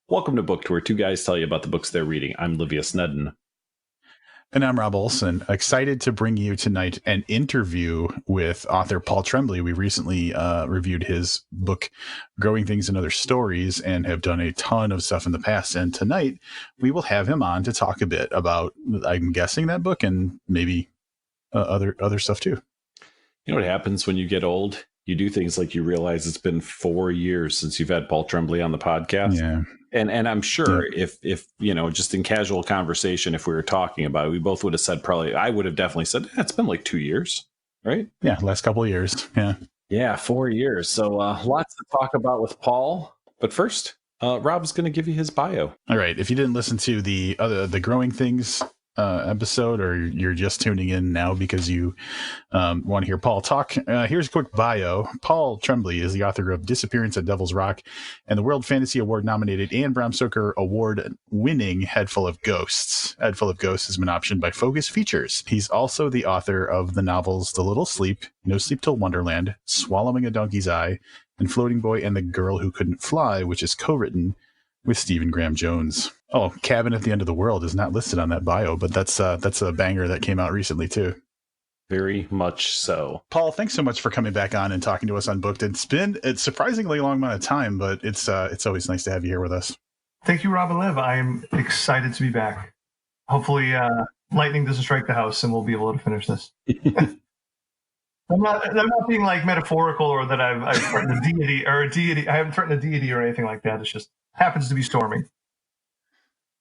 Welcome to Book Tour. Two guys tell you about the books they're reading. I'm Livia Snedden. And I'm Rob Olson, excited to bring you tonight an interview with author Paul Tremblay. We recently reviewed his book, Growing Things and Other Stories, and have done a ton of stuff in the past. And tonight we will have him on to talk a bit about, I'm guessing, that book and maybe other stuff too. You know what happens when you get old? You do things like you realize it's been 4 years since you've had Paul Tremblay on the podcast. Yeah. And I'm sure if just in casual conversation, if we were talking about it, we both would have said I would have definitely said it's been like 2 years, right? Yeah, last couple of years. Yeah, 4 years. So lots to talk about with Paul. But first, Rob's going to give you his bio. All right. If you didn't listen to the Growing Things episode, or you're just tuning in now because you want to hear Paul talk, here's a quick bio. Paul Tremblay is the author of Disappearance at Devil's Rock and the World Fantasy Award nominated and Bram Stoker Award winning Head Full of Ghosts. Head Full of Ghosts has been optioned by Focus Features. He's also the author of the novels The Little Sleep, No Sleep Till Wonderland, Swallowing a Donkey's Eye, and Floating Boy and the Girl Who Couldn't Fly, which is co-written with Stephen Graham Jones. Oh, Cabin at the End of the World is not listed on that bio, but that's a banger that came out recently too. Very much so. Paul, thanks so much for coming back on and talking to us on Booked. It's been a surprisingly long amount of time, but it's always nice to have you here with us. Thank you, Rob and Liv. I'm excited to be back. Hopefully, lightning doesn't strike the house and we'll be able to finish this. I'm not being like metaphorical or that I've threatened a deity or a deity. I haven't threatened a deity or anything like that. It's just happens to be storming.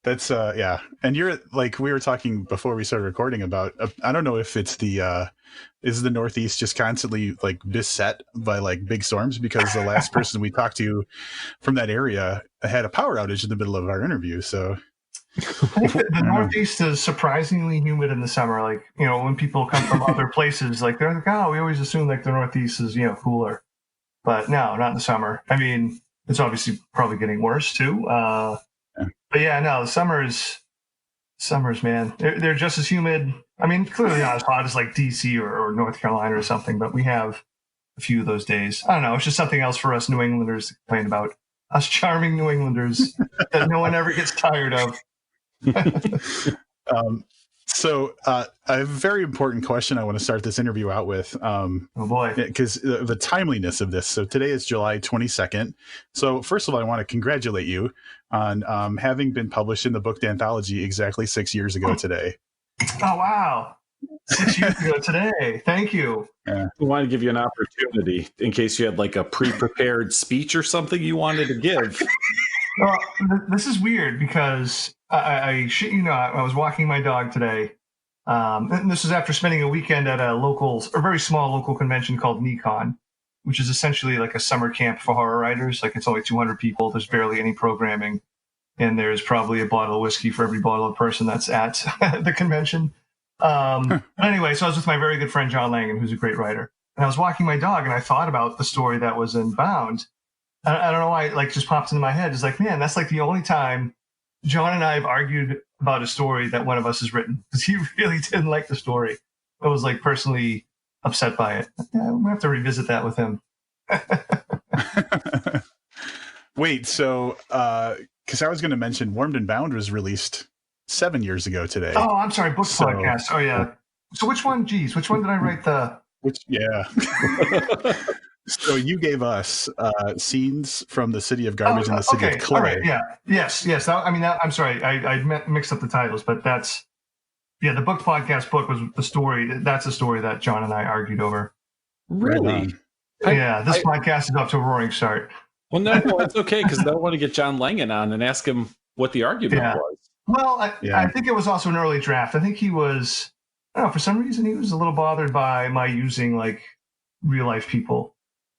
That's yeah. And you're like, we were talking before we started recording about, I don't know if it's is the Northeast just constantly like beset by like big storms, because the last person we talked to from that area had a power outage in the middle of our interview. So I think the Northeast is surprisingly humid in the summer. Like, when people come from other places, like they're like, oh, we always assume like the Northeast is, cooler, but no, not in the summer. I mean, it's obviously probably getting worse too. But yeah, no, the summers, man, they're just as humid. I mean, clearly not as hot as like DC or North Carolina or something, but we have a few of those days. I don't know. It's just something else for us New Englanders to complain about. Us charming New Englanders that no one ever gets tired of. So I have a very important question I want to start this interview out with. Oh boy. Because the timeliness of this. So today is July 22nd. So first of all, I want to congratulate you on having been published in the Booked Anthology exactly 6 years ago today. Oh, wow. 6 years ago today. Thank you. Yeah. We want to give you an opportunity in case you had like a pre-prepared speech or something you wanted to give. Well, this is weird because I shit you not, I was walking my dog today. And this was after spending a weekend at a very small local convention called Nikon, which is essentially like a summer camp for horror writers. Like, it's only 200 people. There's barely any programming. And there's probably a bottle of whiskey for every bottle of person that's at the convention. But anyway, so I was with my very good friend, John Langan, who's a great writer. And I was walking my dog and I thought about the story that was in Bound. I don't know why it like just popped into my head. It's like, man, that's like the only time John and I have argued about a story that one of us has written, because he really didn't like the story. I was like personally upset by it. Yeah, I'm gonna have to revisit that with him. Wait, so because I was going to mention Warmed and Bound was released 7 years ago today. Oh, I'm sorry, podcast. Oh yeah. So which one? Geez, which one did I write Yeah. So you gave us scenes from the City of Garbage and the City of Clay. Right, yeah. Yes. I'm sorry. I mixed up the titles, but that's, the Booked podcast book was the story. That's a story that John and I argued over. Really? This podcast is off to a roaring start. Well, no, it's okay, because I want to get John Langan on and ask him what the argument was. Well, I think it was also an early draft. I think he was, I don't know, for some reason he was a little bothered by my using like real life people.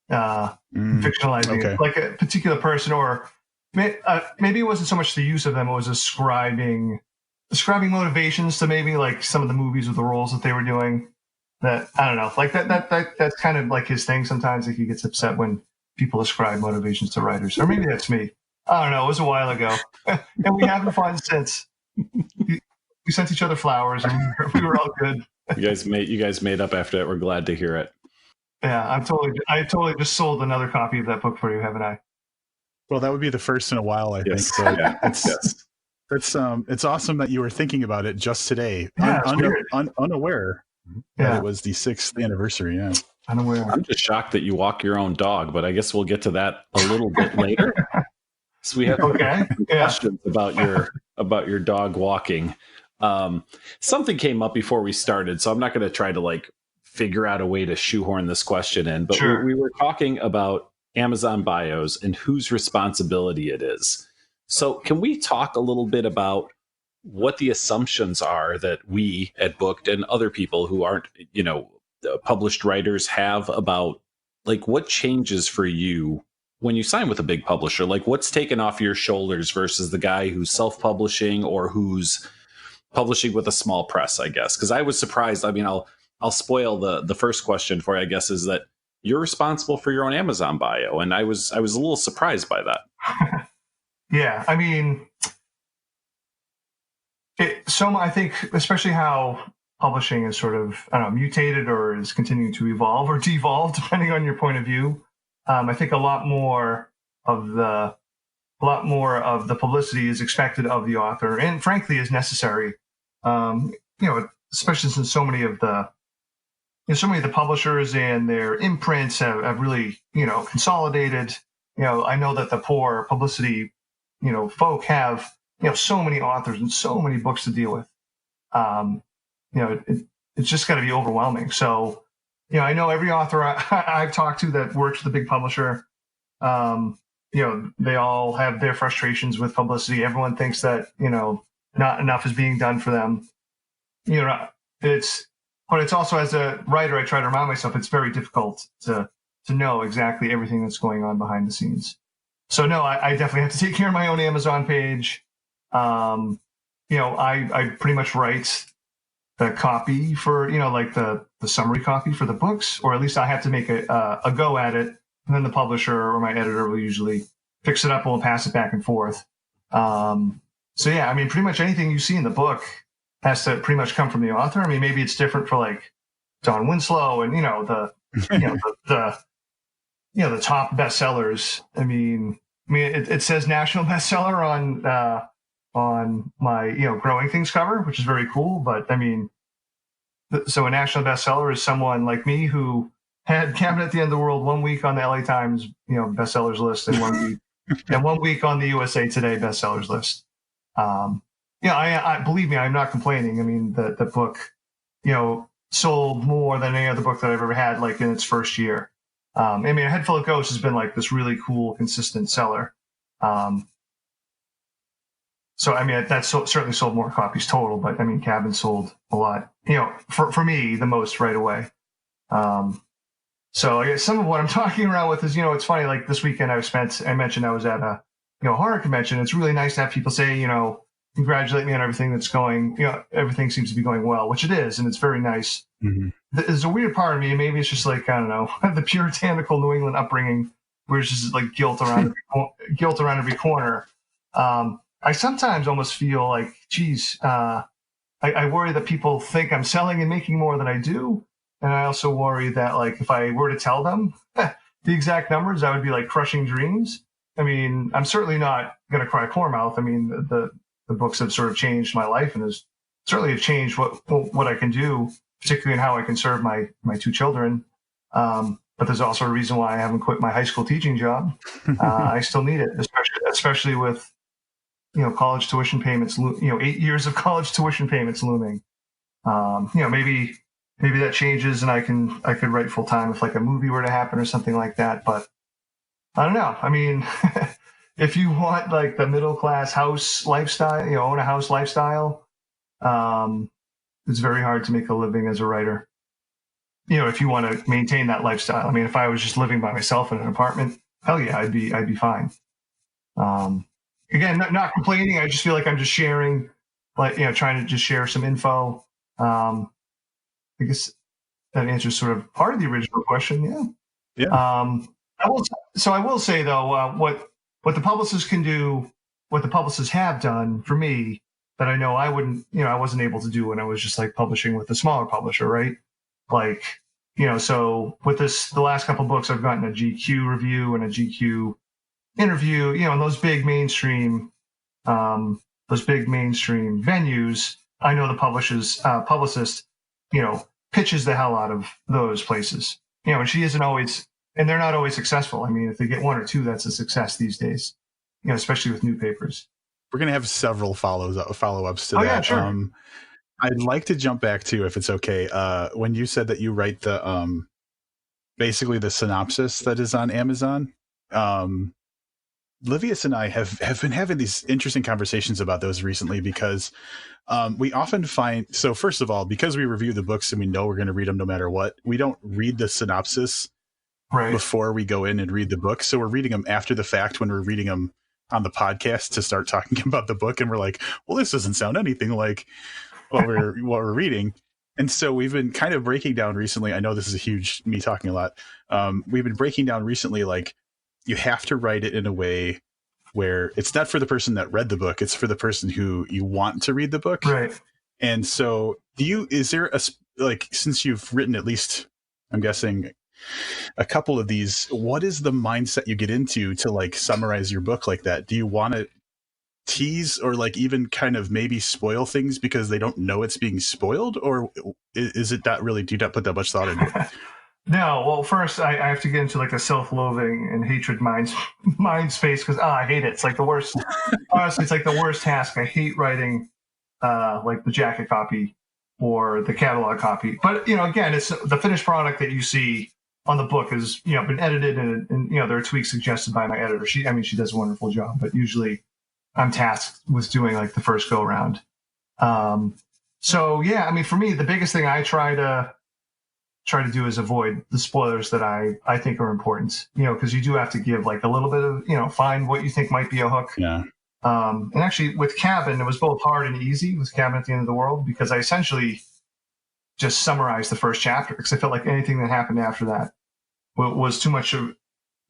Fictionalizing it, like a particular person, or maybe it wasn't so much the use of them, it was describing motivations to maybe like some of the movies or the roles that they were doing. That I don't know, like that's kind of like his thing. Sometimes like he gets upset when people ascribe motivations to writers, or maybe that's me. I don't know. It was a while ago, and we haven't fun since. We sent each other flowers, and we were all good. You guys made up after that. We're glad to hear it. Yeah, I totally just sold another copy of that book for you, haven't I? Well, that would be the first in a while, I think. Yes. So Yeah. it's awesome that you were thinking about it just today, Yeah, it's weird. unaware that Yeah. it was the 6th anniversary. Yeah. Unaware. I'm just shocked that you walk your own dog, but I guess we'll get to that a little bit later. So we have questions about your dog walking. Something came up before we started, so I'm not going to try to like figure out a way to shoehorn this question in, but Sure. we were talking about Amazon bios and whose responsibility it is. So can we talk a little bit about what the assumptions are that we at Booked and other people who aren't, published writers have about like what changes for you when you sign with a big publisher? Like what's taken off your shoulders versus the guy who's self-publishing or who's publishing with a small press, I guess? Because I was surprised. I mean, I'll spoil the first question for you, I guess, is that you're responsible for your own Amazon bio, and I was a little surprised by that. Yeah, I mean, I think especially how publishing is sort of, I don't know, mutated or is continuing to evolve or devolve, depending on your point of view. I think a lot more of the publicity is expected of the author, and frankly, is necessary. Especially since so many of the publishers and their imprints have really, consolidated. I know that the poor publicity, folk have, so many authors and so many books to deal with. It's just got to be overwhelming. So, I know every author I've talked to that works with a big publisher, they all have their frustrations with publicity. Everyone thinks that, not enough is being done for them. But it's also, as a writer, I try to remind myself it's very difficult to know exactly everything that's going on behind the scenes. So no, I definitely have to take care of my own Amazon page. I pretty much write the copy for, like the summary copy for the books, or at least I have to make a go at it. And then the publisher or my editor will usually fix it up and we'll pass it back and forth. So yeah, I mean, pretty much anything you see in the book has to pretty much come from the author. I mean, maybe it's different for like Don Winslow and, the top bestsellers. I mean, it says national bestseller on my, Growing Things cover, which is very cool. But I mean, so a national bestseller is someone like me who had Cabinet at the End of the World 1 week on the LA Times, bestsellers list, and 1 week on the USA Today bestsellers list. I believe me, I'm not complaining. I mean, the book, sold more than any other book that I've ever had, like in its first year. A Head Full of Ghosts has been like this really cool, consistent seller. So, I mean, that's certainly sold more copies total, but I mean, Cabin sold a lot, for me, the most right away. So I guess some of what I'm talking around with is, it's funny, like this weekend I mentioned I was at a, horror convention. It's really nice to have people say, congratulate me on everything that's going, everything seems to be going well, which it is. And it's very nice. Mm-hmm. There's a weird part of me. Maybe it's just like, I don't know, the puritanical New England upbringing where it's just like guilt around every corner. I sometimes almost feel like, geez, I worry that people think I'm selling and making more than I do. And I also worry that, like, if I were to tell them the exact numbers, I would be like crushing dreams. I mean, I'm certainly not going to cry poor mouth. I mean, the books have sort of changed my life and has certainly have changed what I can do, particularly in how I can serve my two children. But there's also a reason why I haven't quit my high school teaching job. I still need it, especially with, college tuition payments, 8 years of college tuition payments looming. Maybe that changes and I could write full time if like a movie were to happen or something like that. But I don't know. I mean, if you want like the middle class house lifestyle, own a house lifestyle, it's very hard to make a living as a writer. If you want to maintain that lifestyle. I mean, if I was just living by myself in an apartment, hell yeah, I'd be fine. Again, not complaining. I just feel like I'm just sharing, like, trying to just share some info. I guess that answers sort of part of the original question. Yeah. Yeah. I will say though, what the publicists can do, what the publicists have done for me that I know I wouldn't, I wasn't able to do when I was just like publishing with a smaller publisher, right? Like, so with the last couple of books, I've gotten a GQ review and a GQ, interview, in those big mainstream venues, I know the publicist, pitches the hell out of those places. And she isn't always, and they're not always successful. I mean, if they get one or two, that's a success these days, especially with new papers. We're going to have several follow-ups to that. Yeah, sure. I'd like to jump back to, if it's okay, when you said that you write the basically the synopsis that is on Amazon. Livius and I have been having these interesting conversations about those recently because we often find, so first of all, because we review the books and we know we're going to read them no matter what, we don't read the synopsis before we go in and read the book. So we're reading them after the fact when we're reading them on the podcast to start talking about the book. And we're like, well, this doesn't sound anything like what we're reading. And so we've been kind of breaking down recently. I know this is a huge, me talking a lot. We've been breaking down recently, like, you have to write it in a way where it's not for the person that read the book. It's for the person who you want to read the book. Right. And so is there since you've written at least, I'm guessing, a couple of these, what is the mindset you get into to like summarize your book like that? Do you want to tease or like even kind of maybe spoil things because they don't know it's being spoiled? Or is it not really, do you not put that much thought into it? No, well, first I have to get into like a self-loathing and hatred mind space because I hate it. It's like the worst. Honestly, it's like the worst task. I hate writing like the jacket copy or the catalog copy. But again, it's the finished product that you see on the book is been edited and there are tweaks suggested by my editor. She does a wonderful job, but usually I'm tasked with doing like the first go around. So yeah, for me, the biggest thing I try to do is avoid the spoilers that I think are important, because you do have to give like a little bit of, find what you think might be a hook. Yeah. And actually with Cabin, it was both hard and easy with Cabin at the End of the World, because I essentially just summarized the first chapter because I felt like anything that happened after that was too much of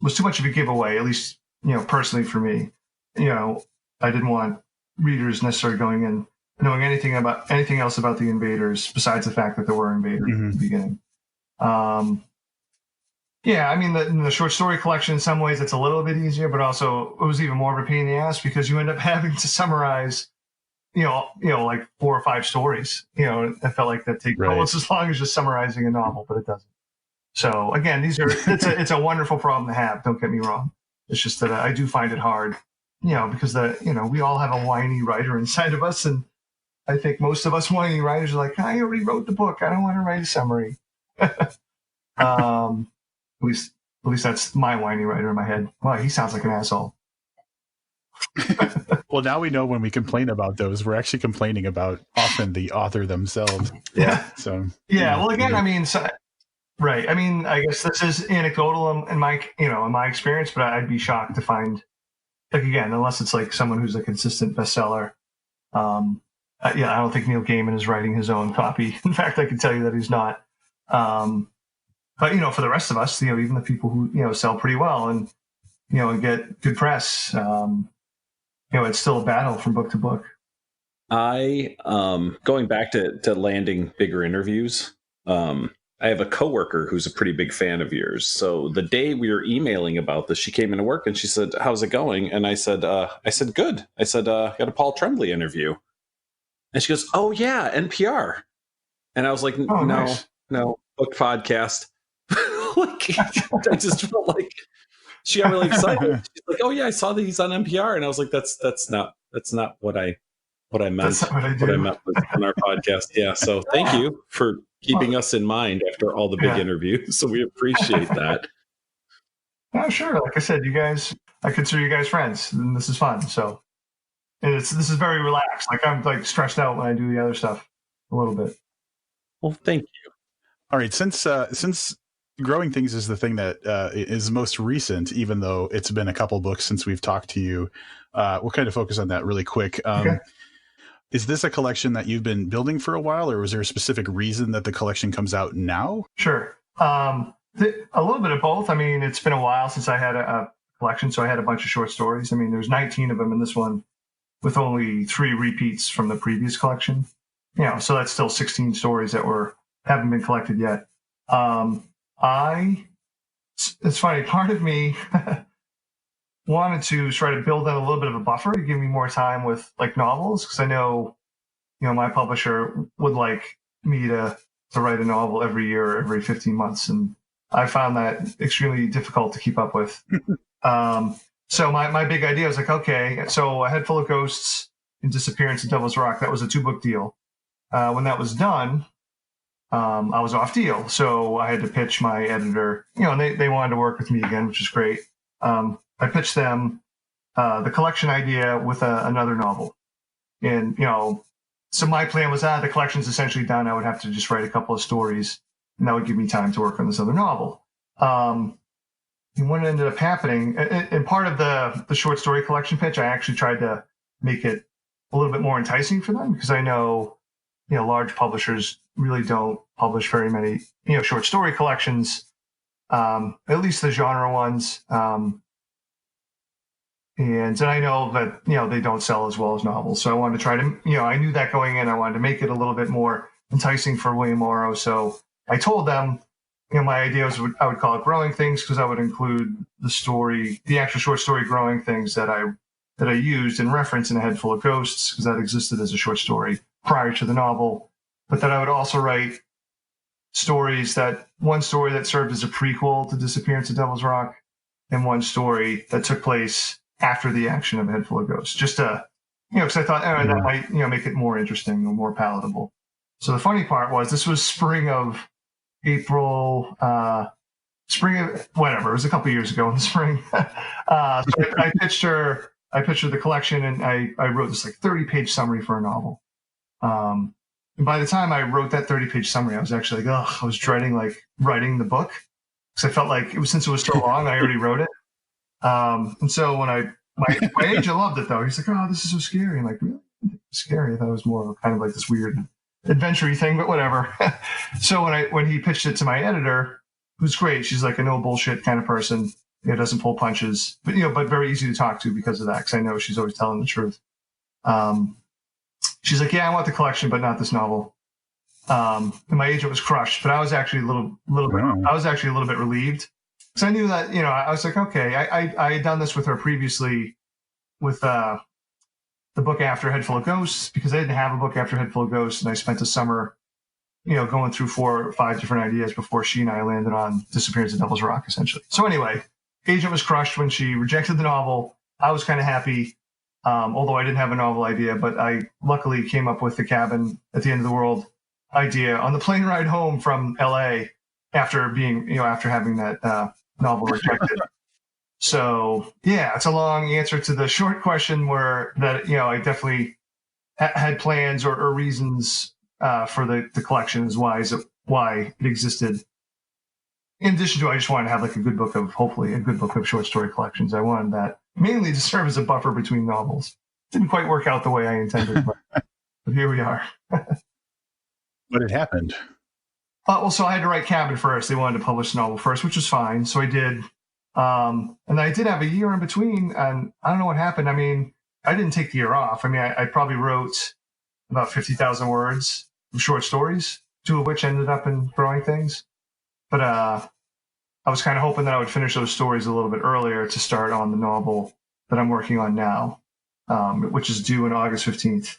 a giveaway, at least, personally for me. I didn't want readers necessarily going in knowing anything else about the invaders besides the fact that there were invaders at the beginning. The short story collection, in some ways it's a little bit easier, but also it was even more of a pain in the ass because you end up having to summarize, like 4 or 5 stories. I felt like that takes almost as long as just summarizing a novel, but it doesn't. So again, it's a wonderful problem to have. Don't get me wrong. It's just that I do find it hard, because we all have a whiny writer inside of us, and I think most of us whiny writers are like, I already wrote the book. I don't want to write a summary. At least that's my whiny writer in my head. Wow, he sounds like an asshole. Well, now we know when we complain about those, we're actually complaining about often the author themselves. Yeah. So yeah. Well, again, right. I guess this is anecdotal in my experience, but I'd be shocked to find, like, again, unless it's like someone who's a consistent bestseller. I don't think Neil Gaiman is writing his own copy. In fact, I can tell you that he's not. But for the rest of us, even the people who sell pretty well and and get good press, it's still a battle from book to book. I going back to landing bigger interviews. I have a coworker who's a pretty big fan of yours. So the day we were emailing about this, she came into work and she said, "How's it going?" And I said, "Good." I said, "Got a Paul Tremblay interview." And she goes, "Oh yeah, NPR." And I was like, No, book podcast." Like, I just felt like she got really excited. She's like, "Oh yeah, I saw that he's on NPR," and I was like, "That's not what I meant. That's not what I meant was on our podcast." Yeah. So thank you for keeping us in mind after all the big interviews. So we appreciate that. Oh, sure. Like I said, I consider you guys friends, and this is fun. So, and this is very relaxed. Like, I'm like stressed out when I do the other stuff a little bit. Well, thank you. All right, since Growing Things is the thing that is most recent, even though it's been a couple books since we've talked to you, we'll kind of focus on that really quick. Okay. Is this a collection that you've been building for a while, or was there a specific reason that the collection comes out now? Sure. A little bit of both. It's been a while since I had a collection, so I had a bunch of short stories. There's 19 of them in this one, with only 3 repeats from the previous collection. So that's still 16 stories that haven't been collected yet. It's funny. Part of me wanted to try to build in a little bit of a buffer to give me more time with like novels, because I know, my publisher would like me to write a novel every year, every 15 months, and I found that extremely difficult to keep up with. So my big idea was like, okay, so A Head Full of Ghosts and Disappearance at Devil's Rock, that was a 2-book deal. When that was done, I was off deal. So I had to pitch my editor, and they wanted to work with me again, which is great. I pitched them the collection idea with another novel. And, so my plan was the collection's essentially done. I would have to just write a couple of stories, and that would give me time to work on this other novel. And what ended up happening, and part of the short story collection pitch, I actually tried to make it a little bit more enticing for them, because I know, large publishers really don't publish very many, short story collections, at least the genre ones. And I know that, they don't sell as well as novels. So I wanted to try to, I knew that going in, I wanted to make it a little bit more enticing for William Morrow. So I told them, my idea was I would call it Growing Things, because I would include the actual short story Growing Things that I used and referenced in A Head Full of Ghosts, because that existed as a short story prior to the novel. But that I would also write one story that served as a prequel to Disappearance at Devil's Rock, and one story that took place after the action of A Head Full of Ghosts, just to, because I thought that might, make it more interesting or more palatable. So the funny part was, this was spring of whatever, it was a couple of years ago in the spring. So I pitched her the collection, and I wrote this like 30-page summary for a novel. And by the time I wrote that 30-page summary, I was actually like, I was dreading like writing the book, because I felt like since it was so long, I already wrote it. And so when my agent loved it though. He's like, "Oh, this is so scary." I'm like, "Really? Scary?" I thought it was more of kind of like this weird adventure-y thing, but whatever. So when he pitched it to my editor, who's great, she's like a no bullshit kind of person, doesn't pull punches, but but very easy to talk to because of that, because I know she's always telling the truth. She's like, "Yeah, I want the collection, but not this novel." And my agent was crushed, but I was actually a little bit relieved, because I knew that, I was like, okay, I had done this with her previously with the book after Head Full of Ghosts, because I didn't have a book after Head Full of Ghosts, and I spent a summer, going through 4 or 5 different ideas before she and I landed on Disappearance at Devil's Rock, essentially. So anyway, agent was crushed when she rejected the novel. I was kind of happy, although I didn't have a novel idea, but I luckily came up with the Cabin at the End of the World idea on the plane ride home from LA after having that novel rejected. So yeah, it's a long answer to the short question, where that, I definitely had plans or reasons for the collection, is why it existed. In addition to, I just wanted to have like hopefully a good book of short story collections. I wanted that mainly to serve as a buffer between novels. Didn't quite work out the way I intended, but here we are. But it happened. Well, so I had to write Cabin first. They wanted to publish the novel first, which was fine. So I did. And I did have a year in between, and I don't know what happened. I mean, I didn't take the year off. I mean, I probably wrote about 50,000 words of short stories, 2 of which ended up in Growing Things. But I was kind of hoping that I would finish those stories a little bit earlier to start on the novel that I'm working on now, which is due on August 15th.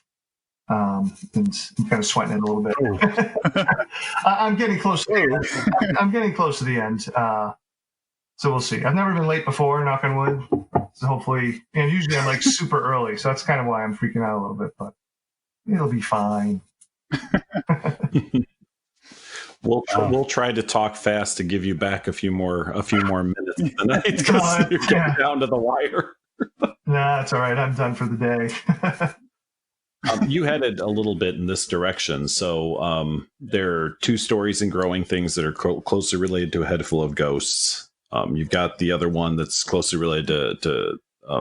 And I'm kind of sweating it a little bit. I'm getting close. I'm getting close to the end. So we'll see. I've never been late before, knock on wood. So hopefully, and usually I'm like super early. So that's kind of why I'm freaking out a little bit, but it'll be fine. We'll try to talk fast to give you back a few more minutes tonight, because you're getting down to the wire. Nah, it's all right. I'm done for the day. You headed a little bit in this direction. So there are 2 stories in Growing Things that are closely related to A Head Full of Ghosts. You've got the other one that's closely related to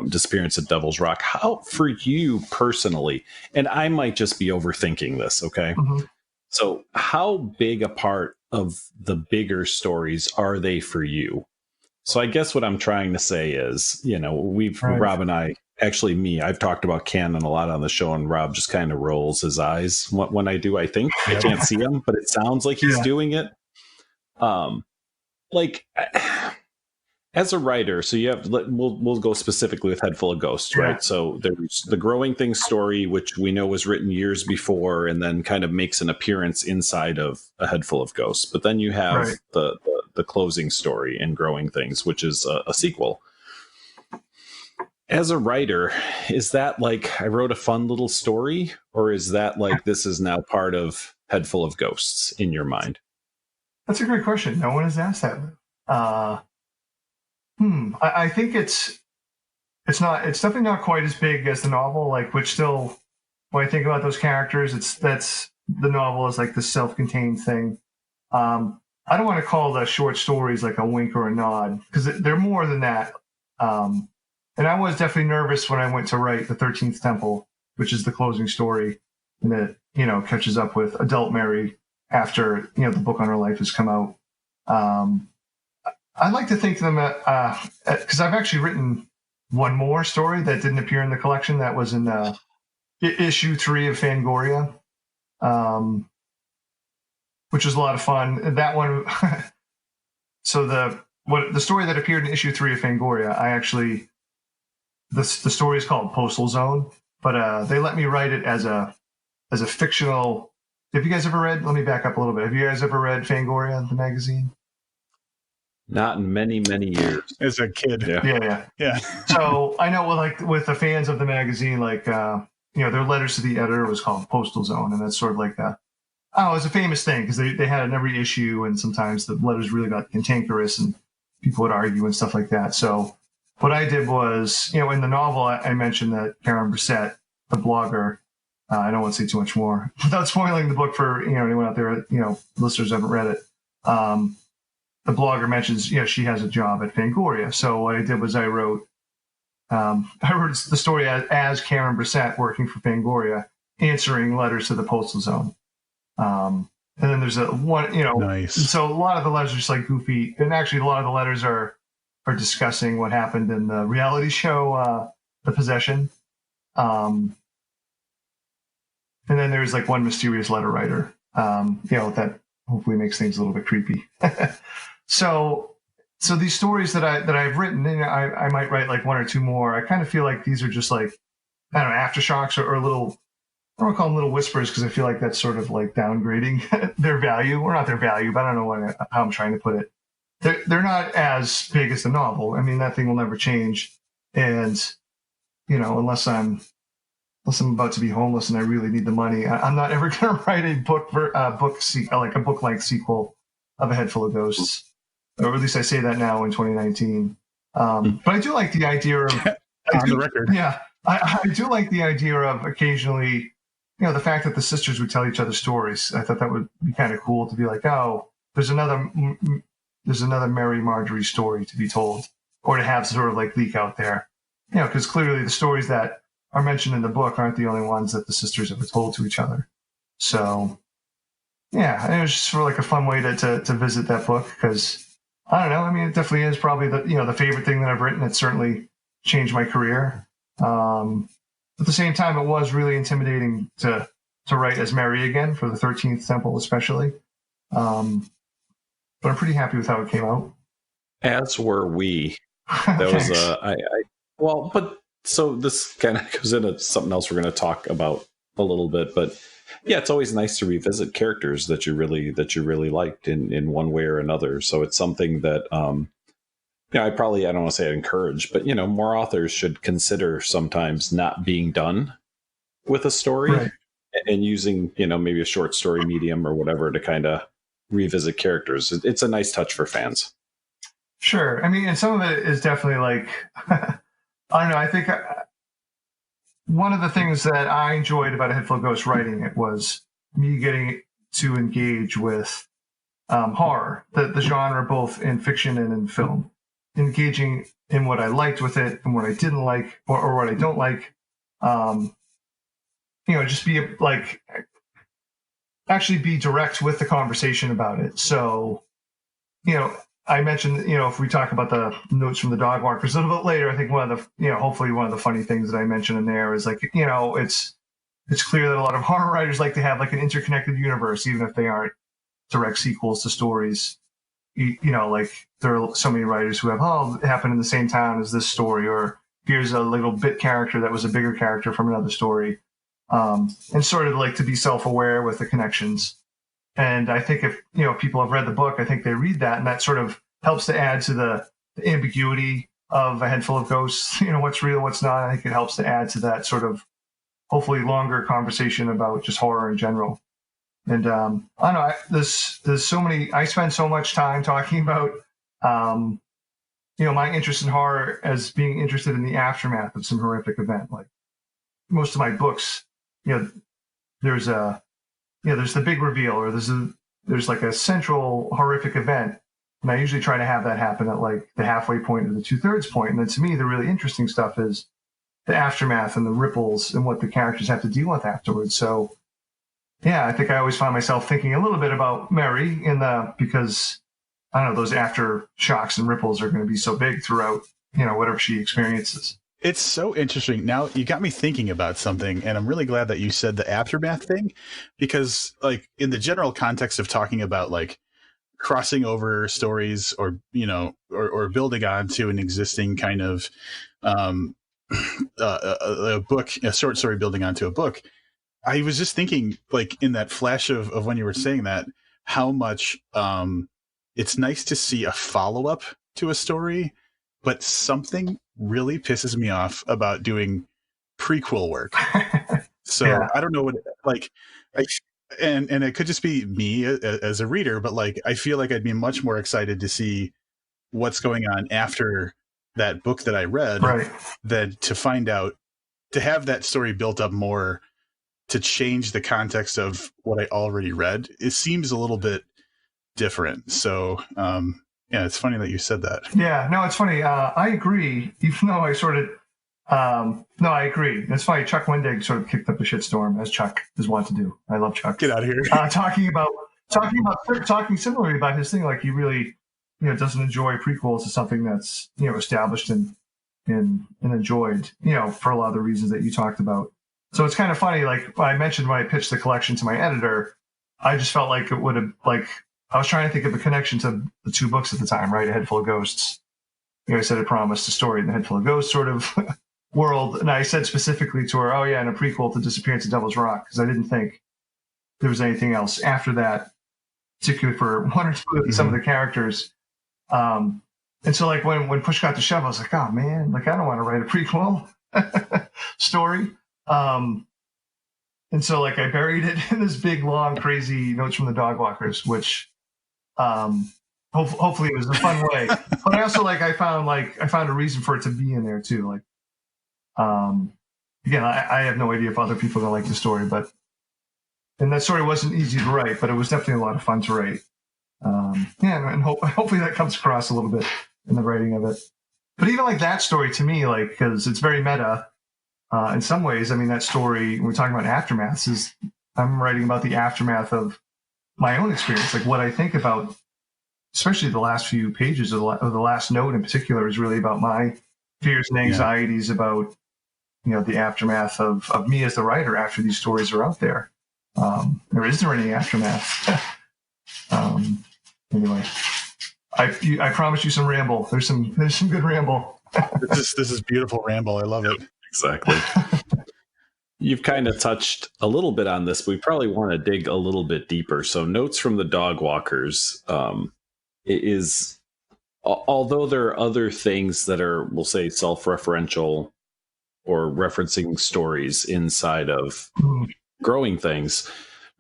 Disappearance at Devil's Rock. How, for you personally, and I might just be overthinking this, okay? Mm-hmm. So how big a part of the bigger stories are they for you? So I guess what I'm trying to say is, Rob and I, actually I've talked about canon a lot on the show, and Rob just kind of rolls his eyes when I do, I think. I can't see him, but it sounds like he's doing it. As a writer, so you have, we'll go specifically with Head Full of Ghosts, Yeah. right? So there's the Growing Things story, which we know was written years before, and then kind of makes an appearance inside of A Head Full of Ghosts. But then you have Right. the closing story in Growing Things, which is a sequel. As a writer, is that like I wrote a fun little story, or is that like this is now part of Head Full of Ghosts in your mind? That's a great question. No one has asked that. I think it's definitely not quite as big as the novel, like, which still, when I think about those characters, that's the novel is like the self-contained thing. I don't want to call the short stories like a wink or a nod, because they're more than that. And I was definitely nervous when I went to write the 13th Temple, which is the closing story, and it, catches up with adult Mary after, the book on her life has come out. I'd like to think of them because I've actually written one more story that didn't appear in the collection that was in issue 3 of Fangoria, which was a lot of fun. That one, so the story that appeared in issue 3 of Fangoria, the story is called Postal Zone, but they let me write it as a fictional. Have you guys ever read? Let me back up a little bit. Have you guys ever read Fangoria, the magazine? Not in many, many years. As a kid. Yeah. So I know with the fans of the magazine, their letters to the editor was called Postal Zone, and that's sort of like it's a famous thing because they had it in every issue, and sometimes the letters really got cantankerous and people would argue and stuff like that. So what I did was, in the novel, I mentioned that Karen Brissett, the blogger, I don't want to say too much more without spoiling the book for, anyone out there, listeners who haven't read it. The blogger mentions, she has a job at Fangoria. So what I did was I wrote the story as Karen Brissett working for Fangoria, answering letters to the Postal Zone. And then there's Nice. So a lot of the letters are just like goofy, and actually a lot of the letters are discussing what happened in the reality show, The Possession. And then there's like one mysterious letter writer, that hopefully makes things a little bit creepy. So these stories that I've written, I might write like one or two more. I kind of feel like these are just like, I don't know, aftershocks or little, I don't want to call them little whispers because I feel like that's sort of like downgrading their value, or not their value, but I don't know how I'm trying to put it. They're not as big as the novel. I mean, that thing will never change. And, unless I'm about to be homeless and I really need the money, I'm not ever going to write a book-length sequel of A Head Full of Ghosts. Or at least I say that now in 2019. But I do like the idea of... On the record. Yeah. I do like the idea of occasionally, the fact that the sisters would tell each other stories. I thought that would be kind of cool to be like, oh, there's another Mary Marjorie story to be told, or to have sort of like leak out there. Because clearly the stories that are mentioned in the book aren't the only ones that the sisters ever told to each other. So, yeah, it was just sort of like a fun way to visit that book because, I don't know, I mean, it definitely is probably the favorite thing that I've written. It certainly changed my career. At the same time, it was really intimidating to write as Mary again for the 13th Temple, especially. But I'm pretty happy with how it came out. As were we. That was so this kind of goes into something else we're going to talk about a little bit, but yeah, it's always nice to revisit characters that you really liked in one way or another. So it's something that I don't want to say I encourage, but more authors should consider sometimes not being done with a story, right, and using maybe a short story medium or whatever to kind of revisit characters. It's a nice touch for fans. Sure. I mean, and some of it is definitely like, I don't know, I think one of the things that I enjoyed about A Head Full of Ghosts writing it was me getting to engage with horror, the genre, both in fiction and in film, engaging in what I liked with it and what I didn't like or what I don't like. Just be like, actually be direct with the conversation about it. So, I mentioned, if we talk about the notes from the Dogwalkers a little bit later, I think one of the, hopefully one of the funny things that I mentioned in there is like, it's clear that a lot of horror writers like to have like an interconnected universe, even if they aren't direct sequels to stories. like there are so many writers who have, oh, it happened in the same town as this story, or here's a little bit character that was a bigger character from another story, and sort of like to be self-aware with the connections. And I think if people have read the book, I think they read that, and that sort of helps to add to the ambiguity of A Head Full of Ghosts. What's real, what's not. I think it helps to add to that sort of hopefully longer conversation about just horror in general. And I don't know. There's so many. I spend so much time talking about my interest in horror as being interested in the aftermath of some horrific event. Like most of my books, there's the big reveal, or there's like a central horrific event, and I usually try to have that happen at like the halfway point or the 2/3 point. And then to me, the really interesting stuff is the aftermath and the ripples and what the characters have to deal with afterwards. So yeah, I think I always find myself thinking a little bit about Mary because I don't know, those after shocks and ripples are going to be so big throughout, whatever she experiences. It's so interesting. Now you got me thinking about something, and I'm really glad that you said the aftermath thing, because like in the general context of talking about like crossing over stories or building on to an existing kind of a book, a short story building onto a book, I was just thinking, like in that flash of when you were saying that, how much it's nice to see a follow-up to a story, but something really pisses me off about doing prequel work. So yeah. I don't know what, like, and it could just be me as a reader, but like, I feel like I'd be much more excited to see what's going on after that book that I read, right, than to find out, to have that story built up more, to change the context of what I already read. It seems a little bit different. So, yeah, it's funny that you said that. Yeah, no, it's funny. I agree, even though I sort of, no, I agree. It's funny. Chuck Wendig sort of kicked up a shitstorm, as Chuck is wont to do. I love Chuck. Get out of here. Talking similarly about his thing, like he really, doesn't enjoy prequels as something that's, established and enjoyed, for a lot of the reasons that you talked about. So it's kind of funny, like I mentioned when I pitched the collection to my editor, I just felt like it would have, like, I was trying to think of a connection to the two books at the time, right? A Head Full of Ghosts. I said it promised a story in the Head Full of Ghosts sort of world. And I said specifically to her, oh yeah, and a prequel to Disappearance of Devil's Rock, because I didn't think there was anything else after that, particularly for one or two of some of the characters. And so like when push got to shove, I was like, oh man, like I don't want to write a prequel story. And so like I buried it in this big, long, crazy Notes from the Dogwalkers, which hopefully it was a fun way. But I also I found a reason for it to be in there too. Like, again, I have no idea if other people don't like the story, and that story wasn't easy to write, but it was definitely a lot of fun to write. And hopefully that comes across a little bit in the writing of it. But even like that story to me, like, because it's very meta in some ways. I mean, that story, when we're talking about aftermaths, I'm writing about the aftermath of my own experience. Like what I think about, especially the last few pages of the last note in particular, is really about my fears and anxieties about, the aftermath of me as the writer after these stories are out there. Or is there any aftermath? Anyway, I promise you some ramble. There's some good ramble. This is beautiful ramble. I love it. Exactly. You've kind of touched a little bit on this, but we probably want to dig a little bit deeper. So Notes from the Dogwalkers is, although there are other things that are, we'll say, self-referential or referencing stories inside of growing things,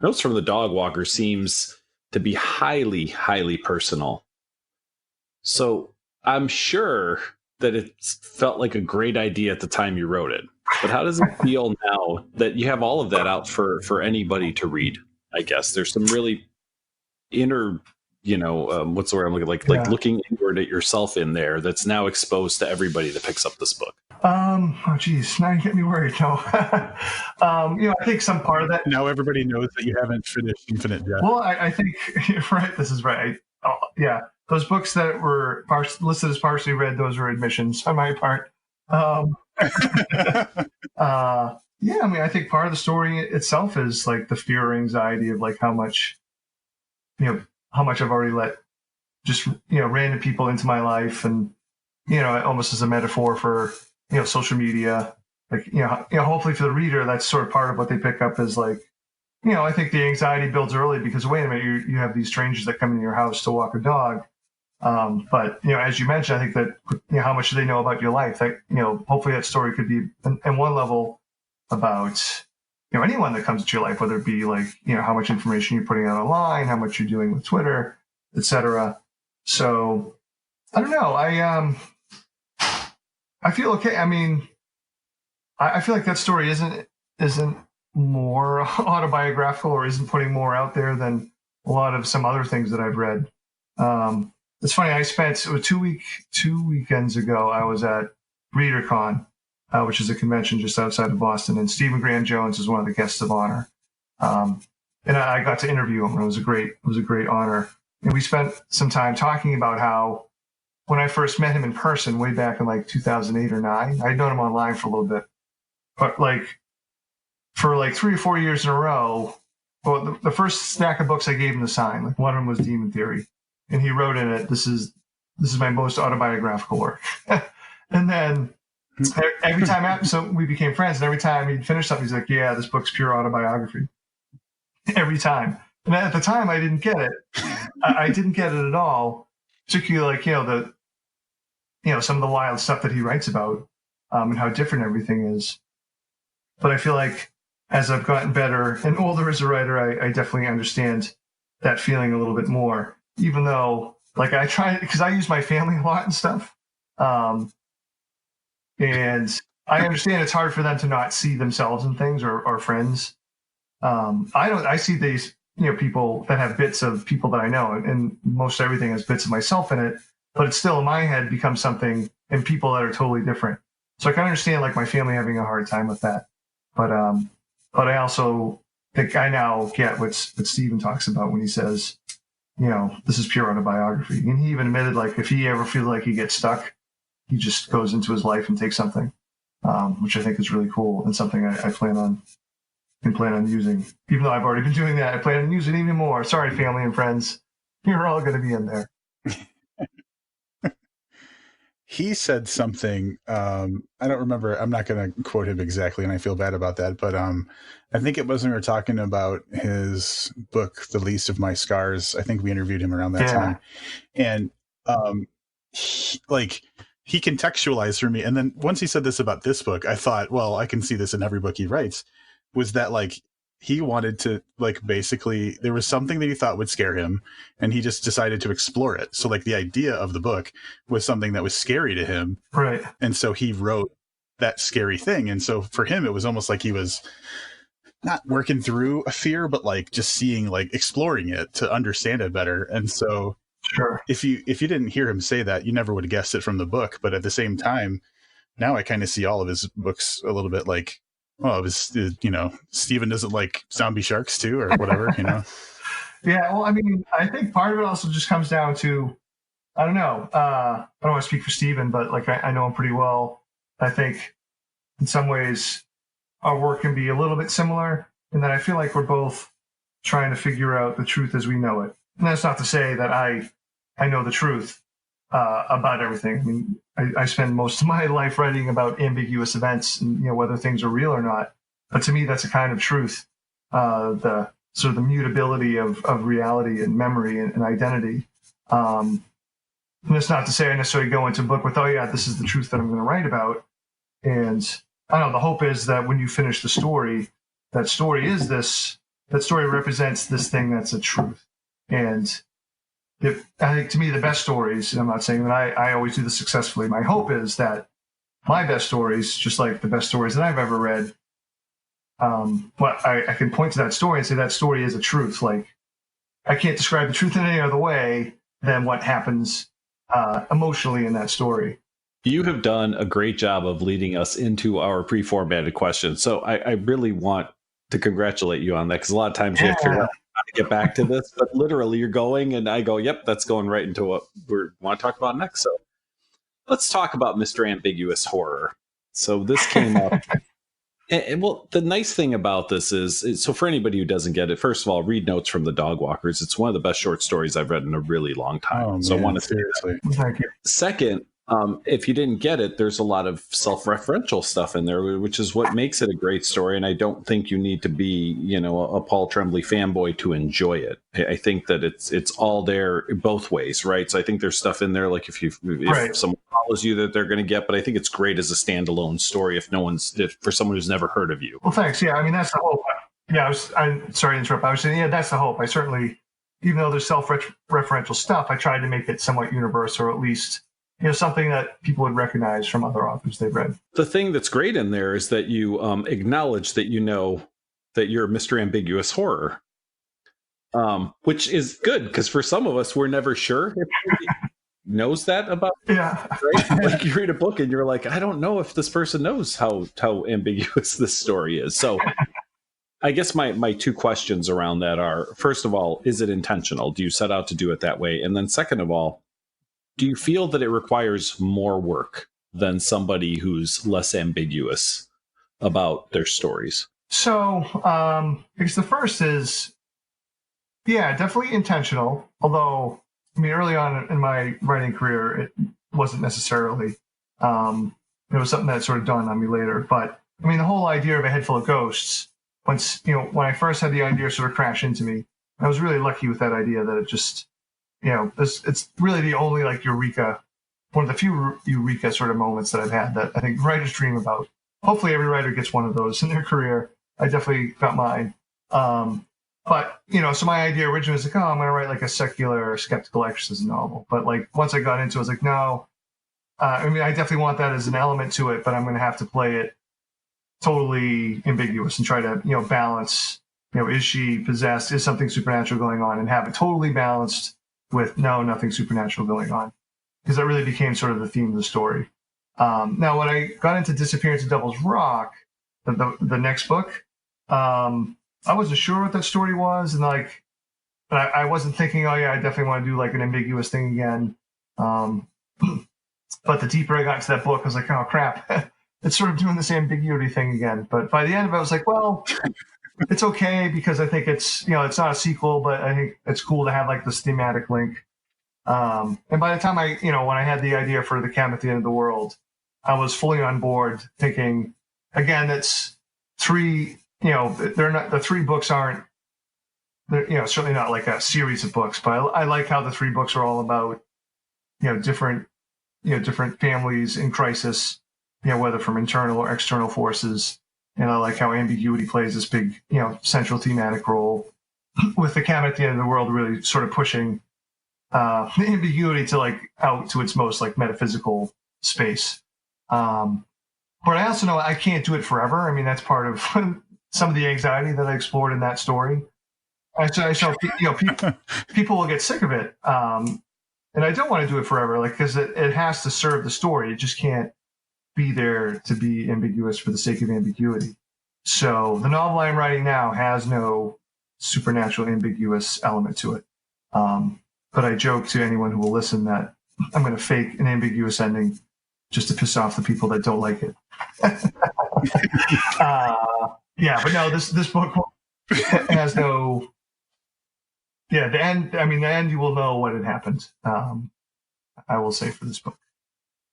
Notes from the Dogwalker seems to be highly, highly personal. So I'm sure that it felt like a great idea at the time you wrote it. But how does it feel now that you have all of that out for anybody to read? I guess there's some really inner, what's the word I'm looking like looking inward at yourself in there that's now exposed to everybody that picks up this book. Oh geez, now you get me worried. No, I think some part of that. Now everybody knows that you haven't finished Infinite yet. Well, I think you're right. This is right. Yeah, those books that were listed as partially read, those were admissions on my part. Yeah, I mean, I think part of the story itself is like the fear or anxiety of like how much I've already let just, random people into my life, and, almost as a metaphor for, social media. Like, hopefully for the reader, that's sort of part of what they pick up is like, I think the anxiety builds early because, wait a minute, you have these strangers that come into your house to walk a dog. But, as you mentioned, I think that, how much do they know about your life? That, hopefully that story could be, in one level, about, anyone that comes into your life, whether it be like, how much information you're putting out online, how much you're doing with Twitter, etc. So I don't know. I feel okay. I mean, I feel like that story isn't more autobiographical or isn't putting more out there than a lot of some other things that I've read. It's funny. I spent 2 weekends ago. I was at ReaderCon, which is a convention just outside of Boston, and Stephen Graham Jones is one of the guests of honor. And I got to interview him. And it was a great honor. And we spent some time talking about how when I first met him in person way back in like 2008 or 9, I'd known him online for a little bit, but like for like 3 or 4 years in a row. Well, the first stack of books I gave him to sign, like one of them was Demon Theory, and he wrote in it, "This is my most autobiographical work." And then every time after, so we became friends, and every time he'd finish something, he's like, "Yeah, this book's pure autobiography." Every time. And at the time, I didn't get it. I didn't get it at all. Particularly, like, some of the wild stuff that he writes about, and how different everything is. But I feel like as I've gotten better and older as a writer, I definitely understand that feeling a little bit more. Even though, like, I try, because I use my family a lot and stuff, and I understand it's hard for them to not see themselves in things, or friends. I see these, people that have bits of people that I know, and most everything has bits of myself in it, but it's still in my head becomes something and people that are totally different. So I can understand like my family having a hard time with that. But I also think I now get what Stephen talks about when he says, this is pure autobiography. And he even admitted, like, if he ever feels like he gets stuck, he just goes into his life and takes something, which I think is really cool and something I plan on using. Even though I've already been doing that, I plan on using it even more. Sorry, family and friends. You're all going to be in there. He said something, I don't remember, I'm not going to quote him exactly, and I feel bad about that, but I think it was when we were talking about his book, The Least of My Scars. I think we interviewed him around that time. And he contextualized for me. And then once he said this about this book, I thought, well, I can see this in every book he writes, was that like he wanted to, like, basically there was something that he thought would scare him and he just decided to explore it. So like the idea of the book was something that was scary to him. Right. And so he wrote that scary thing. And so for him, it was almost like he was not working through a fear, but like just seeing, like exploring it to understand it better. And so sure, if you didn't hear him say that, you never would have guessed it from the book. But at the same time, now I kind of see all of his books a little bit like, well, it was, Stephen doesn't like zombie sharks too, or whatever, Yeah, well, I mean, I think part of it also just comes down to, I don't know, I don't want to speak for Stephen, but like I know him pretty well. I think in some ways our work can be a little bit similar in that I feel like we're both trying to figure out the truth as we know it. And that's not to say that I know the truth about everything. I mean, I spend most of my life writing about ambiguous events and, whether things are real or not. But to me, that's a kind of truth, the sort of the mutability of reality and memory and identity. And it's not to say I necessarily go into a book with, oh yeah, this is the truth that I'm going to write about. And I don't know, the hope is that when you finish the story, that story represents this thing that's a truth. And I think to me, the best stories, and I'm not saying that I always do this successfully, my hope is that my best stories, just like the best stories that I've ever read, but I can point to that story and say that story is a truth. Like, I can't describe the truth in any other way than what happens emotionally in that story. You have done a great job of leading us into our pre-formatted questions. So I really want to congratulate you on that, because a lot of times you have to figure out how to get back to this, but literally you're going and I go, yep, that's going right into what we want to talk about next. So let's talk about Mr. Ambiguous Horror. So this came up Well, the nice thing about this is, so for anybody who doesn't get it, first of all, read Notes from the Dogwalkers. It's one of the best short stories I've read in a really long time. Oh, so man, I want to seriously. Thank you. Second, if you didn't get it, there's a lot of self-referential stuff in there, which is what makes it a great story. And I don't think you need to be, a Paul Tremblay fanboy to enjoy it. I think that it's all there both ways, right? So I think there's stuff in there, like if someone follows you, that they're going to get. But I think it's great as a standalone story if for someone who's never heard of you. Well, thanks. Yeah, I mean that's the hope. Yeah, I'm sorry to interrupt. I was saying, yeah, that's the hope. I certainly, even though there's self-referential stuff, I tried to make it somewhat universal, or at least something that people would recognize from other authors they've read. The thing that's great in there is that you acknowledge that that you're Mr. Ambiguous Horror, which is good because for some of us, we're never sure if somebody knows that about. Yeah, right? Like you read a book and you're like, I don't know if this person knows how ambiguous this story is. So I guess my two questions around that are, first of all, is it intentional? Do you set out to do it that way? And then second of all, do you feel that it requires more work than somebody who's less ambiguous about their stories? So, because the first is, yeah, definitely intentional. Although, I mean, early on in my writing career, it wasn't necessarily. It was something that sort of dawned on me later. But I mean, the whole idea of A Head Full of Ghosts, once when I first had the idea sort of crash into me, I was really lucky with that idea that it just. It's really the only like eureka, one of the few eureka sort of moments that I've had that I think writers dream about. Hopefully every writer gets one of those in their career. I definitely got mine. But, so my idea originally was like, oh, I'm going to write like a secular skeptical exorcism novel. But like once I got into it, I was like, no, I mean, I definitely want that as an element to it, but I'm going to have to play it totally ambiguous and try to, balance, is she possessed? Is something supernatural going on? And have it totally balanced with nothing supernatural going on, because that really became sort of the theme of the story. Now, when I got into Disappearance of Devil's Rock, the next book, I wasn't sure what that story was, and but I wasn't thinking, oh yeah, I definitely want to do like an ambiguous thing again. But the deeper I got into that book, I was like, oh crap, it's sort of doing this ambiguity thing again. But by the end of it, I was like, well. It's okay because I think it's it's not a sequel, but I think it's cool to have like this thematic link. And by the time when I had the idea for The Cabin at the End of the World, I was fully on board, thinking again, it's three. They're not, the three books aren't. They're certainly not like a series of books, but I like how the three books are all about different families in crisis, whether from internal or external forces. And I like how ambiguity plays this big, central thematic role, with The Cabin at the End of the World really sort of pushing ambiguity to like out to its most like metaphysical space. But I also know I can't do it forever. I mean, that's part of some of the anxiety that I explored in that story. I saw people will get sick of it, and I don't want to do it forever, like because it has to serve the story. It just can't be there to be ambiguous for the sake of ambiguity. So the novel I'm writing now has no supernatural ambiguous element to it. But I joke to anyone who will listen that I'm going to fake an ambiguous ending just to piss off the people that don't like it. Yeah, but no, this book has no. Yeah, the end. I mean, the end. You will know what had happened. I will say for this book.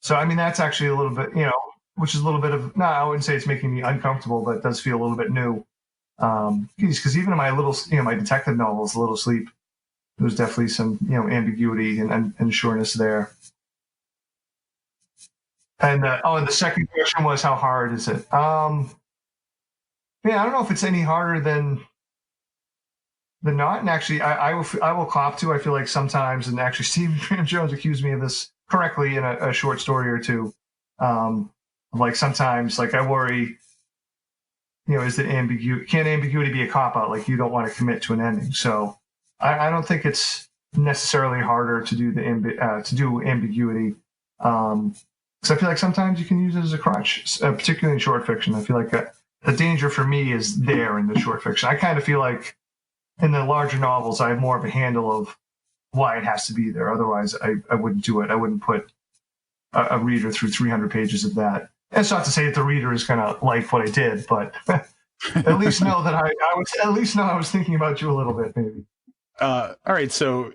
So, I mean, that's actually a little bit, which is a little bit of, no, I wouldn't say it's making me uncomfortable, but it does feel a little bit new. Because even in my little, my detective novels, A Little Sleep, there's definitely some, ambiguity and sureness there. And, and the second question was, how hard is it? I don't know if it's any harder than not. And actually, I will cop to, I feel like sometimes, and actually Stephen Graham Jones accused me of this correctly in a short story or two. Like sometimes, like I worry, is that can ambiguity be a cop out? Like you don't want to commit to an ending. So I don't think it's necessarily harder to do ambiguity. Because I feel like sometimes you can use it as a crutch, particularly in short fiction. I feel like the danger for me is there in the short fiction. I kind of feel like in the larger novels, I have more of a handle of why it has to be there. Otherwise, I wouldn't do it. I wouldn't put a reader through 300 pages of that. That's not to say that the reader is going to like what I did, but at least know that I was thinking about you a little bit, maybe. All right, so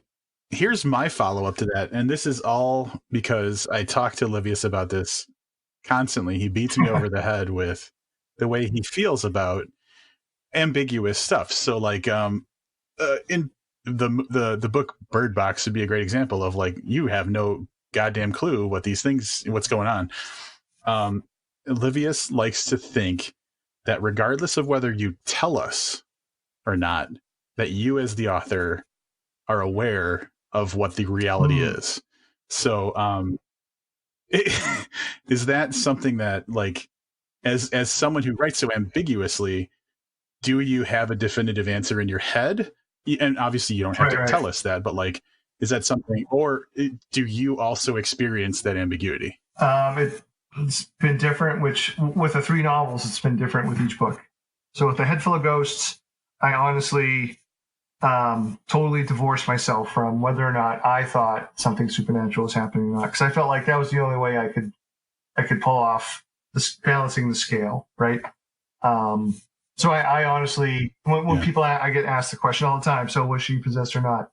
here's my follow-up to that, and this is all because I talk to Livius about this constantly. He beats me over the head with the way he feels about ambiguous stuff. So, like, in the book Bird Box would be a great example of, like, you have no goddamn clue what's going on. Livius likes to think that regardless of whether you tell us or not, that you as the author are aware of what the reality is. So, is that something that, like, as someone who writes so ambiguously, do you have a definitive answer in your head? And obviously you don't have to tell us that, but, like, is that something, or do you also experience that ambiguity? It's been different, with the 3 novels, it's been different with each book. So with The Head Full of Ghosts, I honestly totally divorced myself from whether or not I thought something supernatural was happening or not, because I felt like that was the only way I could pull off this balancing the scale, right? So I honestly, when people, I get asked the question all the time, so was she possessed or not?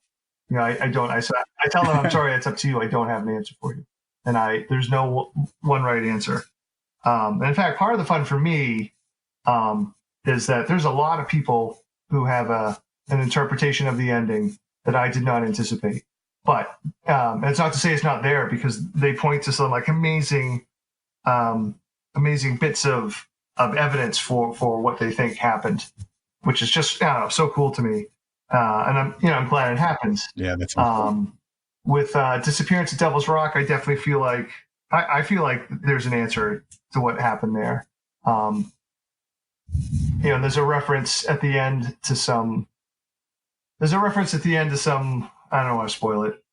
You know, I don't. I tell them, I'm sorry, it's up to you. I don't have an answer for you, and there's no one right answer. And in fact, part of the fun for me is that there's a lot of people who have an interpretation of the ending that I did not anticipate. But it's not to say it's not there, because they point to some, like, amazing bits of evidence for what they think happened, which is just, I don't know, so cool to me. And I'm glad it happens. Yeah, that's cool. With Disappearance at Devil's Rock, I definitely feel like I feel like there's an answer to what happened there. There's a reference at the end to some. I don't want to spoil it,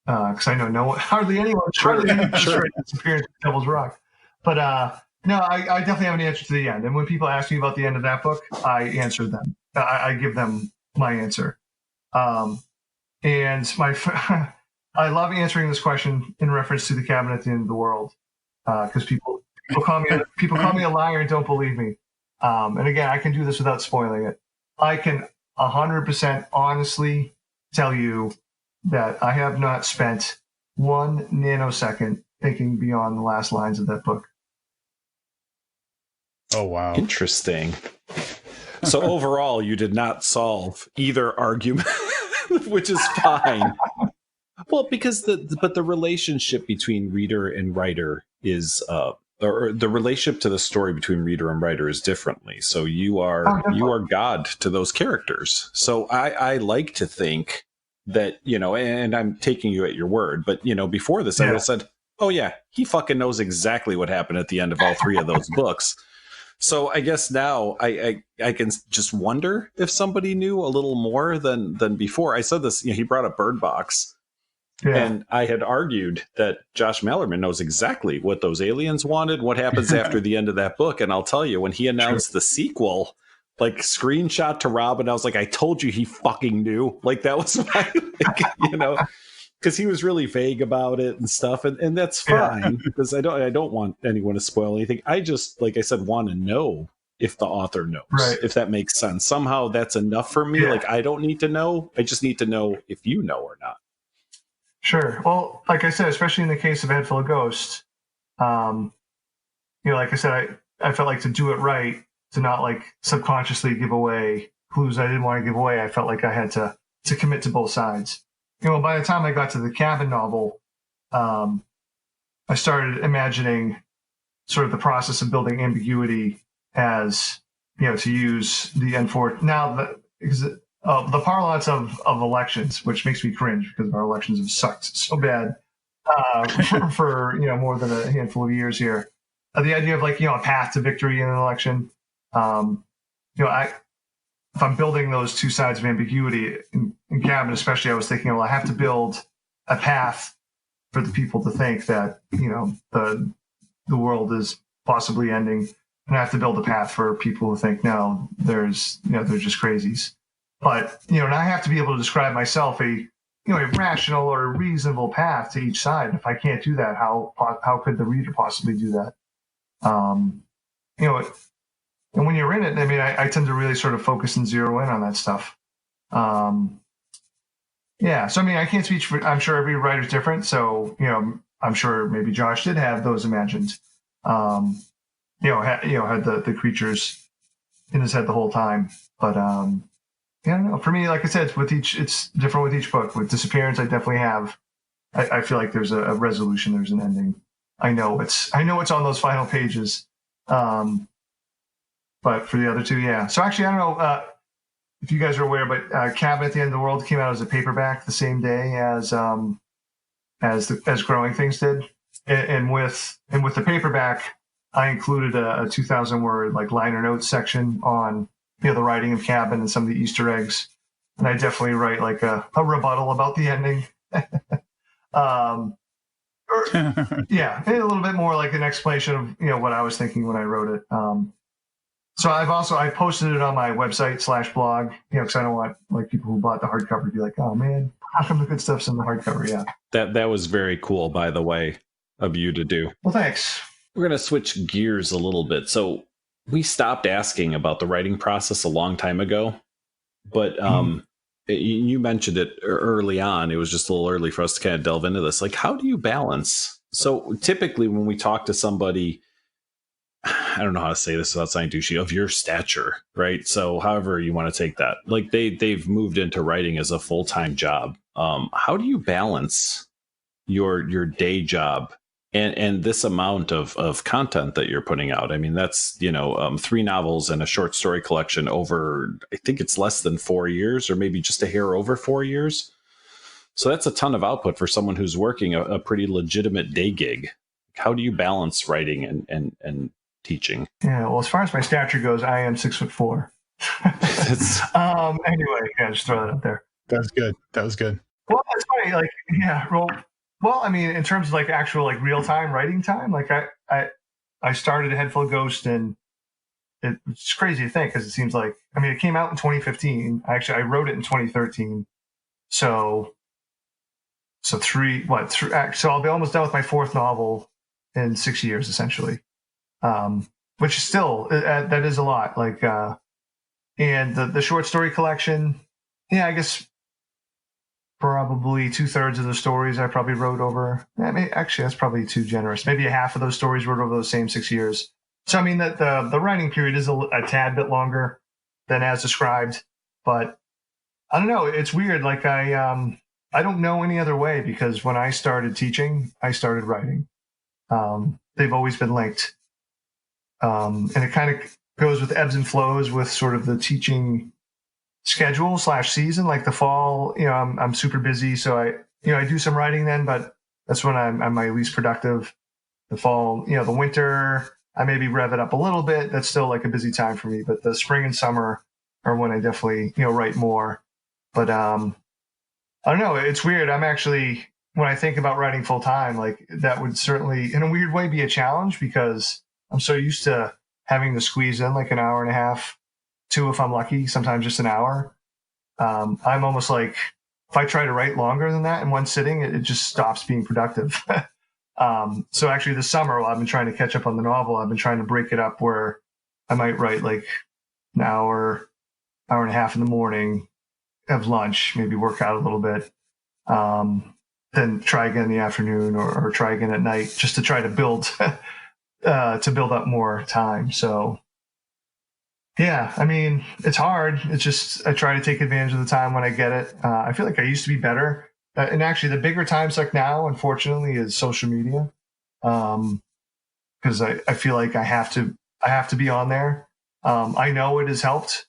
because I know hardly anyone Disappearance at Devil's Rock. But no, I definitely have an answer to the end. And when people ask me about the end of that book, I answer them. I give them my answer. And I love answering this question in reference to The Cabin at the End of the World, because people call me a liar and don't believe me. And again, I can do this without spoiling it. I can 100% honestly tell you that I have not spent 1 nanosecond thinking beyond the last lines of that book. Oh, wow. Interesting. So overall, you did not solve either argument, which is fine. Well, because the relationship between reader and writer is, or the relationship to the story between reader and writer is differently. So you are God to those characters. So I like to think that, and I'm taking you at your word, but before this, I would have said, oh yeah, he fucking knows exactly what happened at the end of all 3 of those books. So I guess now I can just wonder if somebody knew a little more than before. I said this, he brought up Bird Box. Yeah. And I had argued that Josh Malerman knows exactly what those aliens wanted, what happens after the end of that book. And I'll tell you, when he announced the sequel, like, screenshot to Robin, I was like, I told you he fucking knew. Like, that was my, because he was really vague about it and stuff. And that's fine, because I don't want anyone to spoil anything. I just, like I said, want to know if the author knows, if that makes sense. Somehow that's enough for me. Yeah. Like, I don't need to know. I just need to know if you know or not. Sure. Well, like I said, especially in the case of Head Full of Ghosts, like I said, I felt like to do it right, to not, like, subconsciously give away clues I didn't want to give away. I felt like I had to commit to both sides. By the time I got to the Cabin novel, I started imagining sort of the process of building ambiguity as, to use the N4 now, because the parlance of elections, which makes me cringe because our elections have sucked so bad for more than a handful of years here. The idea of, like, a path to victory in an election. If I'm building those 2 sides of ambiguity in Cabin, especially, I was thinking, well, I have to build a path for the people to think that the world is possibly ending, and I have to build a path for people who think no, they're just crazies. But, and I have to be able to describe myself a rational or reasonable path to each side. If I can't do that, how could the reader possibly do that? You know, and when you're in it, I mean, I tend to really sort of focus and zero in on that stuff. Yeah, so I mean, I can't speak for. I'm sure every writer's different. So I'm sure maybe Josh did have those imagined. Had the creatures in his head the whole time. But yeah, I don't know. For me, like I said, it's different with each book. With Disappearance, I definitely have. I feel like there's a resolution. There's an ending. I know it's on those final pages. But for the other two, yeah. So actually, I don't know if you guys are aware, but Cabin at the End of the World came out as a paperback the same day as Growing Things did, and with the paperback, I included a 2,000 word like liner notes section on the writing of Cabin and some of the Easter eggs, and I definitely write like a rebuttal about the ending. Yeah, and a little bit more like an explanation of what I was thinking when I wrote it. So I posted it on my website /blog, because I don't want like people who bought the hardcover to be like, oh man, how come the good stuff's in the hardcover? Yeah, that was very cool, by the way, of you to do. Well, thanks. We're gonna switch gears a little bit. So we stopped asking about the writing process a long time ago, but you mentioned it early on. It was just a little early for us to kind of delve into this. Like, how do you balance? So typically when we talk to somebody, I don't know how to say this without sounding douchey, of your stature, right? So however you want to take that, like they've moved into writing as a full-time job. How do you balance your day job and this amount of content that you're putting out? I mean, that's 3 novels and a short story collection over, I think it's less than 4 years, or maybe just a hair over 4 years. So that's a ton of output for someone who's working a pretty legitimate day gig. How do you balance writing and teaching? Yeah, well, as far as my stature goes, I am 6'4". Anyway, yeah, just throw that out there. That was good. Well, it's funny, like, yeah, well, I mean, in terms of like actual like real time writing time, like I started A Head Full of Ghosts, and it's crazy to think because it seems like, I mean, it came out in 2015. Actually, I wrote it in 2013. So I'll be almost done with my 4th novel in 6 years, essentially. Which is still, that is a lot. Like, and the short story collection, yeah, I guess probably 2/3 of the stories I probably wrote over. Actually, that's probably too generous. Maybe a half of those stories wrote over those same 6 years. So, I mean, the writing period is a tad bit longer than as described, but I don't know. It's weird. Like I don't know any other way, because when I started teaching, I started writing. They've always been linked. And it kind of goes with ebbs and flows with sort of the teaching schedule /season. Like the fall, I'm super busy. So I do some writing then, but that's when I'm my least productive. The fall, the winter, I maybe rev it up a little bit. That's still like a busy time for me, but the spring and summer are when I definitely, write more. But, I don't know. It's weird. I'm actually, when I think about writing full time, like that would certainly in a weird way be a challenge, because I'm so used to having to squeeze in like an hour and a half, 2 if I'm lucky, sometimes just an hour. I'm almost like, if I try to write longer than that in one sitting, it just stops being productive. So actually this summer, while I've been trying to catch up on the novel, I've been trying to break it up where I might write like an hour and a half in the morning, have lunch, maybe work out a little bit, then try again in the afternoon or try again at night, just to try to build up more time. So yeah, I mean, it's hard. It's just, I try to take advantage of the time when I get it. I feel like I used to be better. And actually the bigger time suck now, unfortunately, is social media. Because I feel like I have to be on there. I know it has helped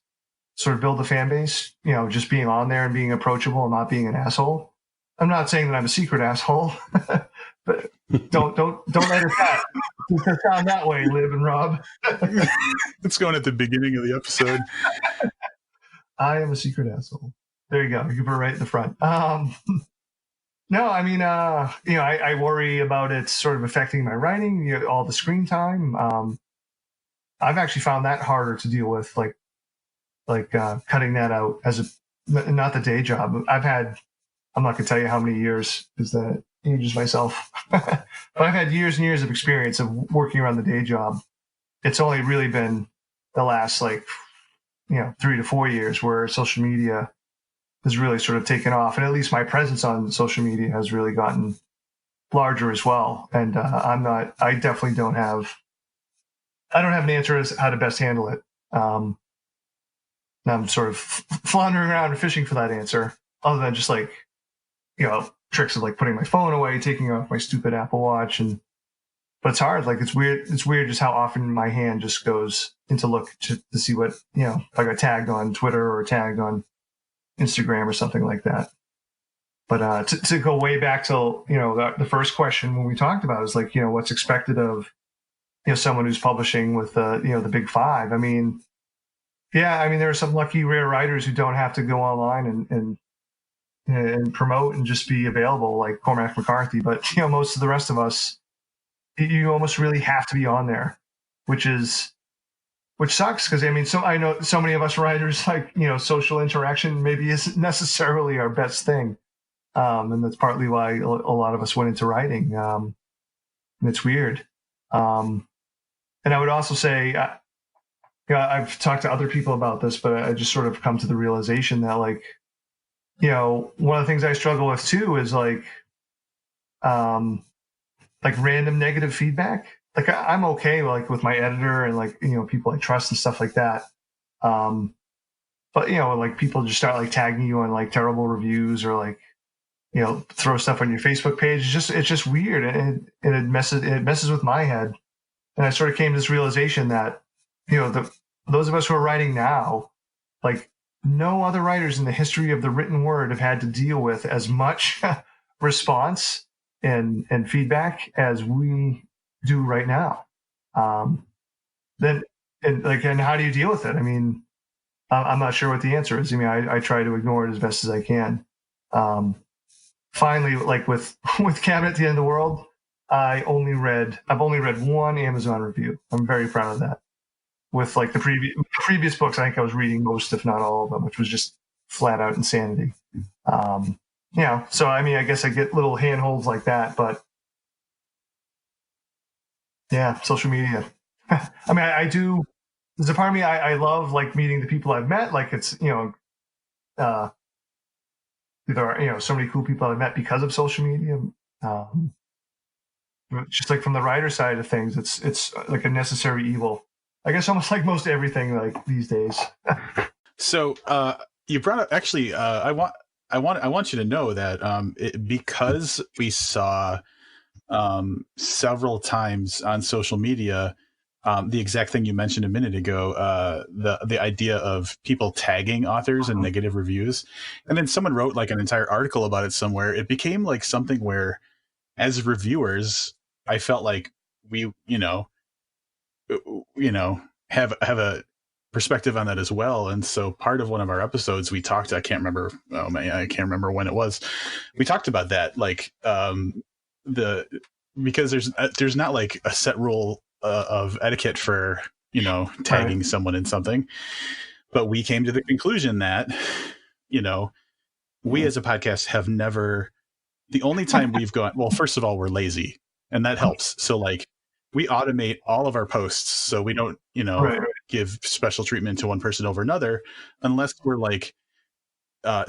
sort of build the fan base, just being on there and being approachable and not being an asshole. I'm not saying that I'm a secret asshole, but don't let it sound that way, Liv and Rob. It's going at the beginning of the episode. I am a secret asshole. There you go. You can put it right in the front. No, I mean, I worry about it sort of affecting my writing, all the screen time. I've actually found that harder to deal with, like cutting that out not the day job. I'm not going to tell you how many years, because that ages myself. But I've had years and years of experience of working around the day job. It's only really been the last 3 to 4 years where social media has really sort of taken off, and at least my presence on social media has really gotten larger as well. And I definitely don't have an answer as how to best handle it. I'm sort of floundering around and fishing for that answer, other than just tricks of putting my phone away, taking off my stupid Apple Watch, but it's hard. It's weird. It's weird just how often my hand just goes into look to see what, if I got tagged on Twitter or tagged on Instagram or something like that. But to go way back to, the first question when we talked about is what's expected of, someone who's publishing with, the big five. I mean, there are some lucky rare writers who don't have to go online and promote and just be available, like Cormac McCarthy. But, most of the rest of us, you almost really have to be on there, which sucks. Because I know so many of us writers, social interaction maybe isn't necessarily our best thing. And that's partly why a lot of us went into writing. And it's weird. And I would also say, I've talked to other people about this, but I just sort of come to the realization that one of the things I struggle with too is random negative feedback. I'm okay with my editor and people I trust and stuff like that. But people just start tagging you on terrible reviews or throw stuff on your Facebook page. It's just weird, and it messes with my head. And I sort of came to this realization that those of us who are writing now, no other writers in the history of the written word have had to deal with as much response and feedback as we do right now. And how do you deal with it? I'm not sure what the answer is. I try to ignore it as best as I can. Finally, with Cabinet at the End of the World, I've only read one Amazon review. I'm very proud of that. With the previous books, I think I was reading most, if not all of them, which was just flat out insanity. So I guess I get little handholds like that, but yeah, social media. I do. There's a part of me I love meeting the people I've met. It's there are so many cool people I've met because of social media. Just from the writer side of things, it's a necessary evil. I guess almost like most everything these days. So you brought up actually. I want you to know that because we saw several times on social media the exact thing you mentioned a minute ago, the idea of people tagging authors in negative reviews, and then someone wrote an entire article about it somewhere. It became something where, as reviewers, I felt like we have a perspective on that as well. And so part of one of our episodes we talked, I can't remember when it was, we talked about that, because there's not a set rule of etiquette for tagging Right. someone in something, but we came to the conclusion that we as a podcast have never, the only time we've gone, well, first of all, we're lazy, and that helps. So we automate all of our posts, so we don't Right. give special treatment to one person over another unless we're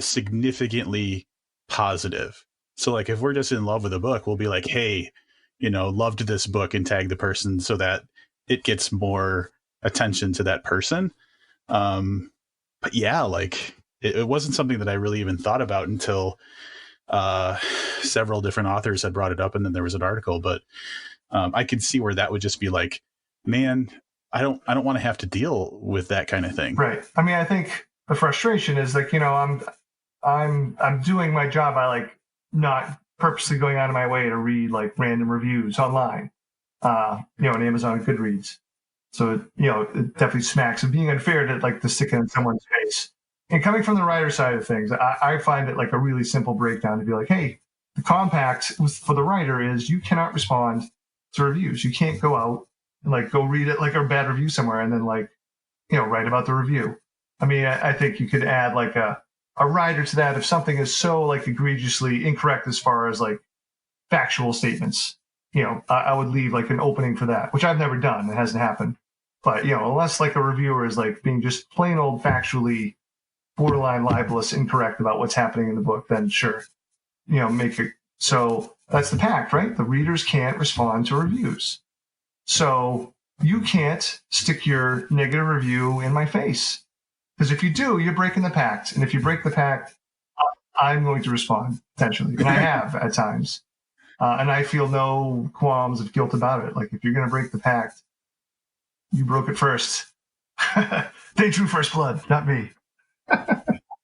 significantly positive. So if we're just in love with a book, we'll be hey, loved this book, and tag the person so that it gets more attention to that person. But yeah, it wasn't something that I really even thought about until several different authors had brought it up, and then there was an article. But I could see where that would just be man, I don't want to have to deal with that kind of thing. Right. I think the frustration is I'm doing my job by not purposely going out of my way to read random reviews online, on Amazon Goodreads. So it definitely smacks of being unfair to stick it in someone's face. And coming from the writer side of things, I find it a really simple breakdown to be hey, the compact for the writer is you cannot respond to reviews. You can't go out and go read it a bad review somewhere and then write about the review. I think you could add a rider to that if something is so egregiously incorrect as far as factual statements. I would leave like an opening for that, which I've never done. It hasn't happened. But, unless like a reviewer is like being just plain old factually borderline libelous, incorrect about what's happening in the book, then sure, make it. So that's the pact, right? The readers can't respond to reviews. So you can't stick your negative review in my face. Because if you do, you're breaking the pact. And if you break the pact, I'm going to respond, potentially. And I have at times. And I feel no qualms of guilt about it. Like, if you're going to break the pact, you broke it first. They drew first blood, not me.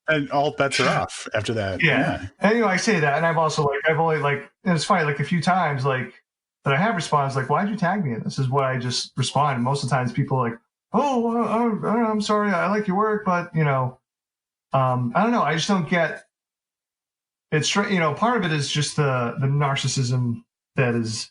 And all bets are off after that. Yeah. And, I say that. And I've also, and it's funny, like, a few times, like, that I have responded, like, why'd you tag me in this? Is what I just respond. And most of the times people are like, oh, I don't know, I'm sorry, I like your work, but, I don't know. I just don't get it's, part of it is just the narcissism that is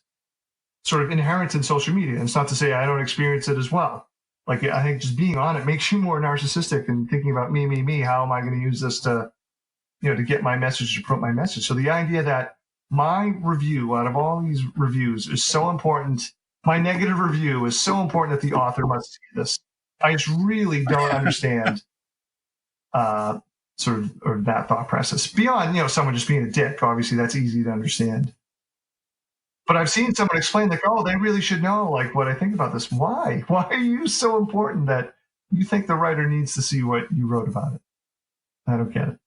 sort of inherent in social media. And it's not to say I don't experience it as well. Like, I think just being on it makes you more narcissistic and thinking about me. How am I going to use this to, to get my message, to promote my message? So the idea that my review out of all these reviews is so important, my negative review is so important that the author must see this. I just really don't understand sort of or that thought process. Beyond, someone just being a dick, obviously that's easy to understand. But I've seen someone explain, like, oh, they really should know, like, what I think about this. Why? Why are you so important that you think the writer needs to see what you wrote about it? I don't get it.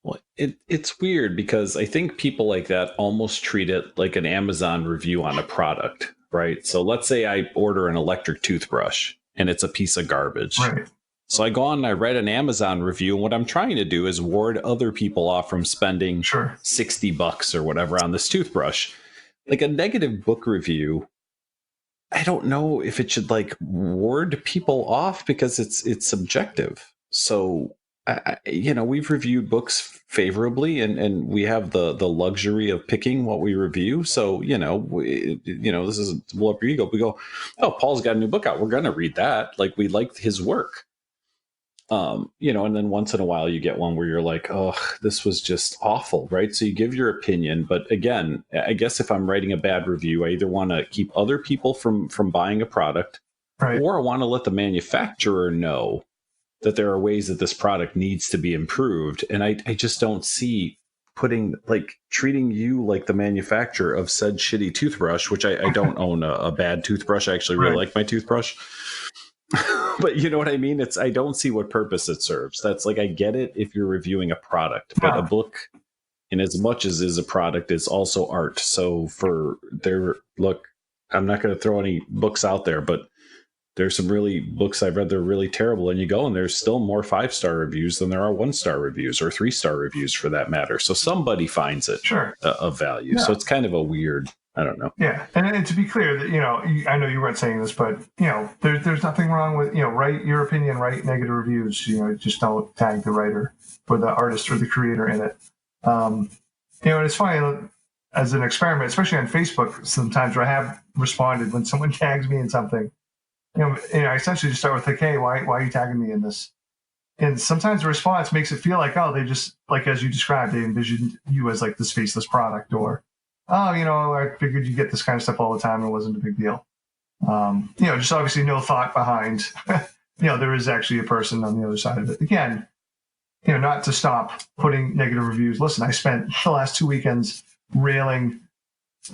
Well, it's weird because I think people like that almost treat it like an Amazon review on a product, right? So let's say I order an electric toothbrush and it's a piece of garbage. Right. So I go on and I write an Amazon review, and what I'm trying to do is ward other people off from spending $60 or whatever on this toothbrush. Like, a negative book review, I don't know if it should like ward people off because it's subjective. So we've reviewed books favorably, and we have the luxury of picking what we review. So this is blow up your ego. We go, oh, Paul's got a new book out, we're gonna read that. Like, we liked his work. And then once in a while you get one where you're like, oh, this was just awful, right? So you give your opinion, but again, I guess if I'm writing a bad review, I either want to keep other people from buying a product, right, or I want to let the manufacturer know that there are ways that this product needs to be improved. And I just don't see treating you like the manufacturer of said shitty toothbrush, which I don't own a bad toothbrush. I actually really like my toothbrush. But you know what I mean? I don't see what purpose it serves. That's like, I get it if you're reviewing a product, but a book, in as much as is a product, is also art. So I'm not going to throw any books out there, but there's some really books I've read that are really terrible, and you go and there's still more 5-star reviews than there are 1-star reviews, or 3-star reviews for that matter. So somebody finds it of value. Yeah. So it's kind of a weird, I don't know. Yeah. And to be clear, that I know you weren't saying this, but there's nothing wrong with write your opinion, write negative reviews. Just don't tag the writer or the artist or the creator in it. And it's funny, as an experiment, especially on Facebook, sometimes where I have responded when someone tags me in something. I essentially just start with, like, hey, why are you tagging me in this? And sometimes the response makes it feel like, oh, they just, like, as you described, they envisioned you as like this faceless product, or, oh, I figured you get this kind of stuff all the time. It wasn't a big deal. Just obviously no thought behind, there is actually a person on the other side of it. Again, not to stop putting negative reviews. Listen, I spent the last 2 weekends railing,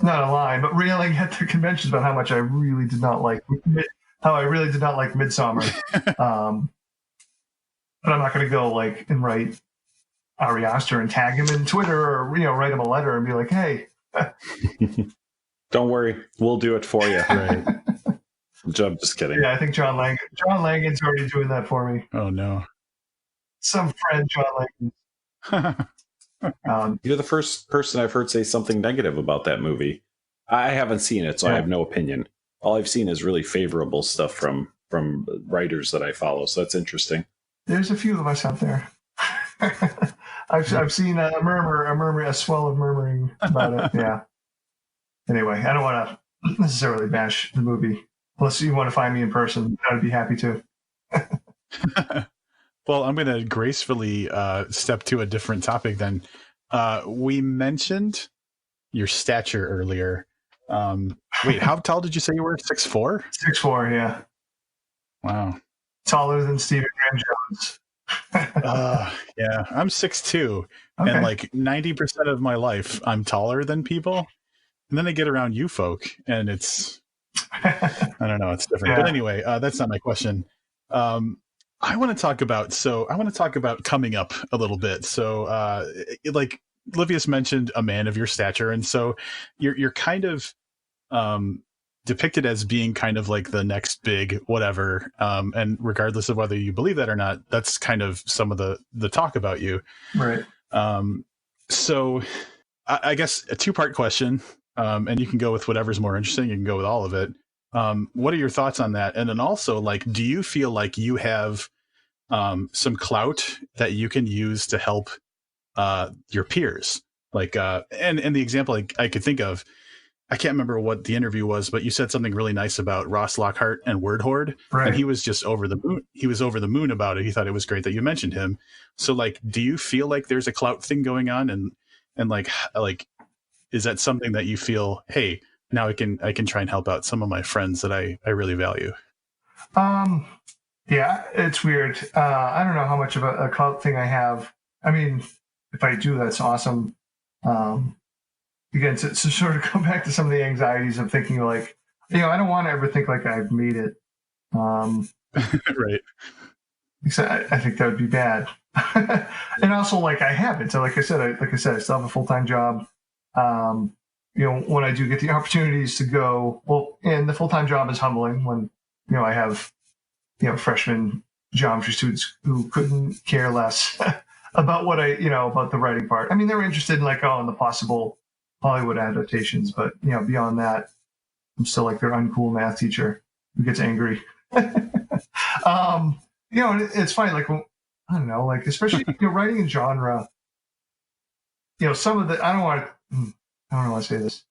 not online, but railing at the conventions about how much I really did not like Midsummer. But I'm not going to go and write Ari Aster and tag him in Twitter, or write him a letter and be like, hey. Don't worry, we'll do it for you. Right. I'm just kidding. Yeah, I think John Langan's already doing that for me. Oh no. Some friend, John Langan. You're the first person I've heard say something negative about that movie. I haven't seen it, so I have no opinion. All I've seen is really favorable stuff from writers that I follow, so that's interesting. There's a few of us out there. I've seen a swell of murmuring about it. Yeah. Anyway, I don't want to necessarily bash the movie. Unless you want to find me in person, I'd be happy to. Well, I'm going to gracefully step to a different topic then. We mentioned, your stature earlier. Wait, how tall did you say you were? 6'4"? 6'4", yeah. Wow. Taller than Stephen Graham Jones. Yeah, I'm 6'2", Okay. and like 90% of my life, I'm taller than people. And then I get around you folk, and it's, I don't know, it's different. Yeah. But anyway, that's not my question. I want to talk about coming up a little bit. So, like Livius mentioned, a man of your stature, and so you're kind of depicted as being kind of like the next big whatever. And regardless of whether you believe that or not, that's kind of some of the talk about you. Right. So I guess a two-part question, and you can go with whatever's more interesting. You can go with all of it. What are your thoughts on that? And then also, like, do you feel like you have some clout that you can use to help your peers? Like, and the example I could think of, I can't remember what the interview was, but you said something really nice about Ross Lockhart and Word Horde, Right. and he was just over the moon. He was over the moon about it. He thought it was great that you mentioned him. So, like, do you feel like there's a clout thing going on, and like, is that something that you feel, hey, now I can try and help out some of my friends that I really value? Yeah, it's weird. I don't know how much of a clout thing I have. I mean, if I do, that's awesome. Again, to sort of go back to some of the anxieties of thinking like, I don't want to ever think like I've made it. Right. Except I think that would be bad. And also, like, I haven't. So, like I said, I still have a full-time job. When I do get the opportunities to go, well, and the full-time job is humbling when, I have, freshman geometry students who couldn't care less about what about the writing part. I mean, they were interested in in the possible Hollywood adaptations, but beyond that, I'm still like their uncool math teacher who gets angry. It's funny, like, I don't know, like, especially writing in genre. Some of the I don't want to say this.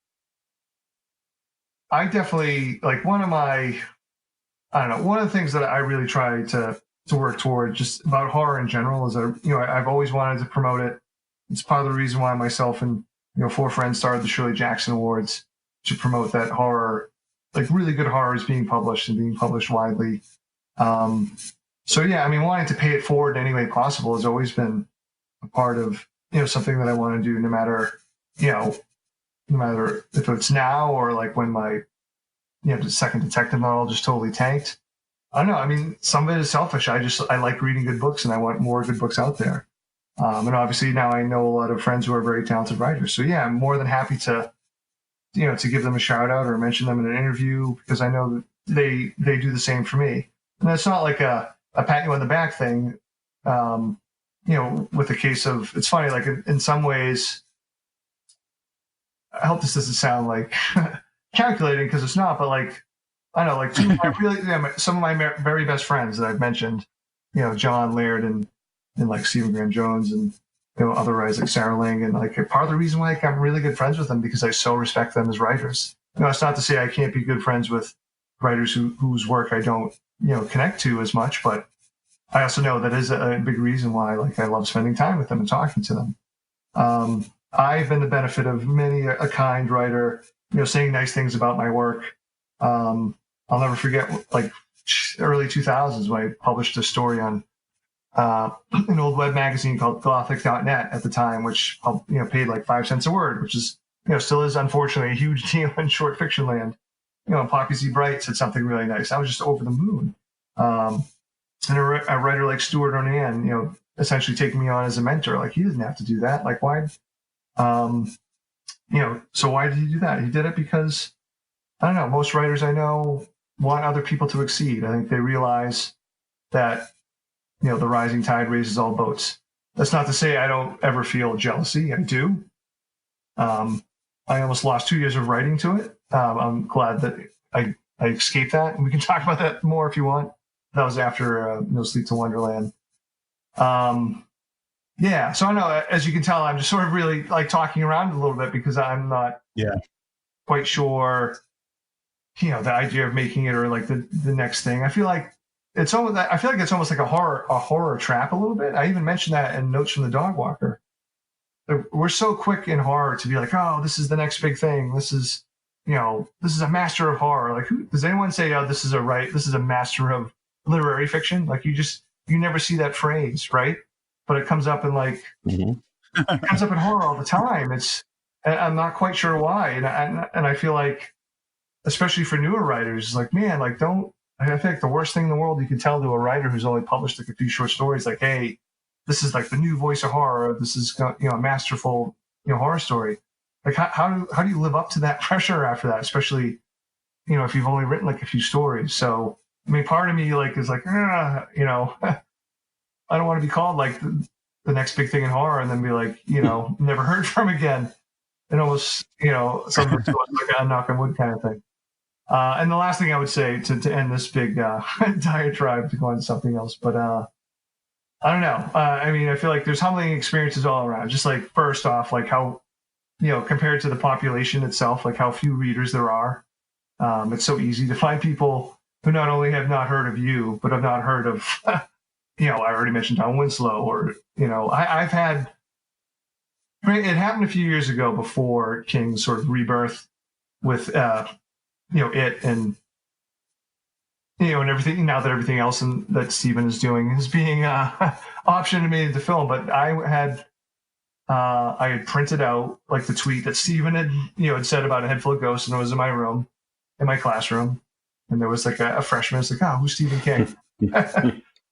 I definitely one of the things that I really try to work toward just about horror in general is I've always wanted to promote it. It's part of the reason why myself and 4 friends started the Shirley Jackson Awards to promote that horror, like really good horror is being published and being published widely. So yeah, I mean, wanting to pay it forward in any way possible has always been a part of something that I want to do, no matter if it's now or like when my the second detective novel just totally tanked. I don't know. I mean, some of it is selfish. I like reading good books and I want more good books out there. And obviously now I know a lot of friends who are very talented writers. So yeah, I'm more than happy to give them a shout out or mention them in an interview because I know that they do the same for me. And it's not like a pat you on the back thing. With the case of, it's funny, like in some ways, I hope this doesn't sound like calculating because it's not, but like, I don't know, like some of my very best friends that I've mentioned, John Laird and like Stephen Graham Jones and other writers like Sarah Ling, and like part of the reason why I'm really good friends with them because I so respect them as writers. It's not to say I can't be good friends with writers whose work I don't connect to as much, but I also know that is a big reason why I love spending time with them and talking to them. I've been the benefit of many a kind writer saying nice things about my work. I'll never forget early 2000s when I published a story on an old web magazine called Gothic.net at the time, which paid like 5 cents a word, which is still is unfortunately a huge deal in short fiction land. And Poppy Z. Bright said something really nice. I was just over the moon. And a writer like Stuart Onan, essentially taking me on as a mentor. Like, he didn't have to do that. Like, why? So why did he do that? He did it because, I don't know, most writers I know want other people to exceed. I think they realize that the rising tide raises all boats. That's not to say I don't ever feel jealousy. I do. I almost lost 2 years of writing to it. I'm glad that I escaped that, and we can talk about that more if you want. That was after No Sleep to Wonderland. Yeah, so I know, as you can tell, I'm just sort of really like talking around a little bit because I'm not quite sure, the idea of making it or like the next thing. I feel like it's almost like a horror trap a little bit. I even mentioned that in Notes from the Dogwalker. we're so quick in horror to be like, oh, this is the next big thing. This is, this is a master of horror. Like, does anyone say, oh, this is a master of literary fiction? Like, you never see that phrase, right? But it comes up in it comes up in horror all the time. I'm not quite sure why. And I feel like, especially for newer writers, like, man, like, I think the worst thing in the world you can tell to a writer who's only published like a few short stories, like, hey, this is like the new voice of horror. This is, a masterful, horror story. Like, how do you live up to that pressure after that? Especially, if you've only written like a few stories. So, I mean, part of me is like, I don't want to be called like the next big thing in horror and then be like, never heard from again. And almost, something like a knock on wood kind of thing. And the last thing I would say to end this big diatribe to go on something else, but I don't know. I mean, I feel like there's humbling experiences all around. Just like, first off, like how, compared to the population itself, like how few readers there are. It's so easy to find people who not only have not heard of you, but have not heard of, I already mentioned Tom Winslow, or, I've had, it happened a few years ago before King's sort of rebirth with, it and, and everything, now that everything else that Steven is doing is being optioned and made into film. But I had printed out like the tweet that Steven had said about a head full of ghosts, and it was in my room, in my classroom, and there was like a freshman. It's like, oh, who's Stephen King?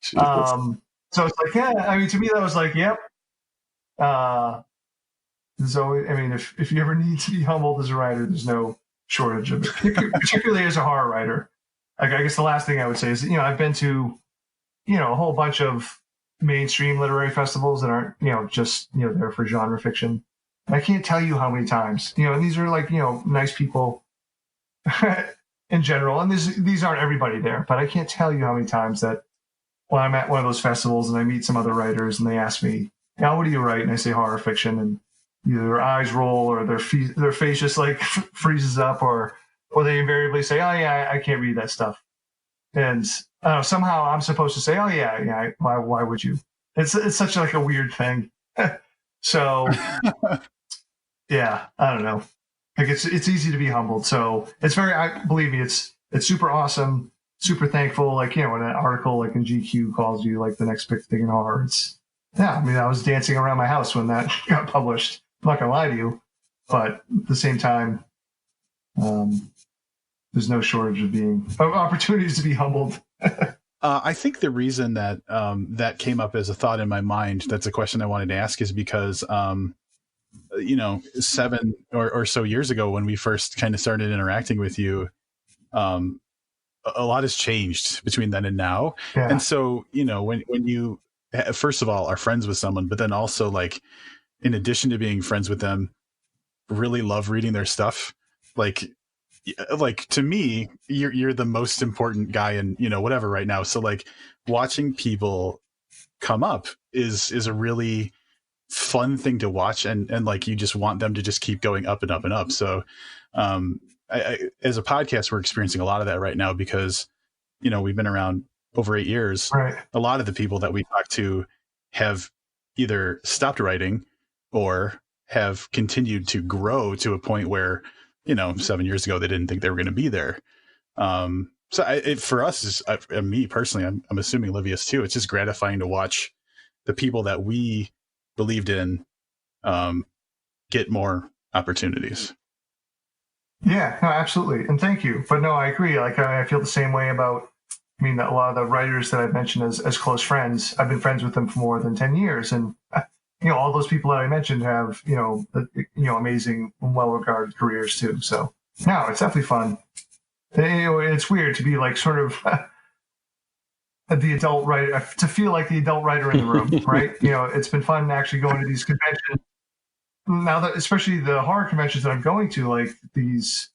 So it's like, yeah. I mean, to me, that was like, yep. So I mean, if you ever need to be humbled as a writer, there's no shortage of it, particularly as a horror writer. Like, I guess the last thing I would say is, I've been to, a whole bunch of mainstream literary festivals that aren't, just, there for genre fiction. And I can't tell you how many times, and these are like, nice people in general. And these aren't everybody there, but I can't tell you how many times that when I'm at one of those festivals and I meet some other writers and they ask me, now, what do you write? And I say horror fiction, and either their eyes roll or their face just like freezes up, or they invariably say, oh yeah, I can't read that stuff. And somehow I'm supposed to say, oh yeah, why would you? It's such like a weird thing. So yeah, I don't know. Like, it's easy to be humbled. So it's believe me, it's super awesome, super thankful. Like, when an article like in GQ calls you like the next big thing in horror, I mean, I was dancing around my house when that got published. I'm not gonna lie to you, but at the same time, there's no shortage of opportunities to be humbled. I think the reason that that came up as a thought in my mind, that's a question I wanted to ask, is because 7 or so years ago, when we first kind of started interacting with you, a lot has changed between then and now. Yeah. And so, when you, first of all, are friends with someone, but then also, like, in addition to being friends with them, really love reading their stuff, like to me, you're the most important guy in, whatever right now. So, like, watching people come up is a really fun thing to watch, and like, you just want them to just keep going up and up and up. So as a podcast, we're experiencing a lot of that right now because, we've been around over 8 years. Right. A lot of the people that we talk to have either stopped writing or have continued to grow to a point where, 7 years ago, they didn't think they were going to be there. So for us, me personally, I'm assuming Livius too, it's just gratifying to watch the people that we believed in get more opportunities. Yeah, no, absolutely. And thank you. But no, I agree. Like, I feel the same way about, a lot of the writers that I've mentioned as close friends. I've been friends with them for more than 10 years. And, all those people that I mentioned have, amazing, well-regarded careers too. So no, it's definitely fun. And, it's weird to be like sort of the adult writer, to feel like the adult writer in the room, right? It's been fun actually going to these conventions. Now that, especially the horror conventions that I'm going to, like these,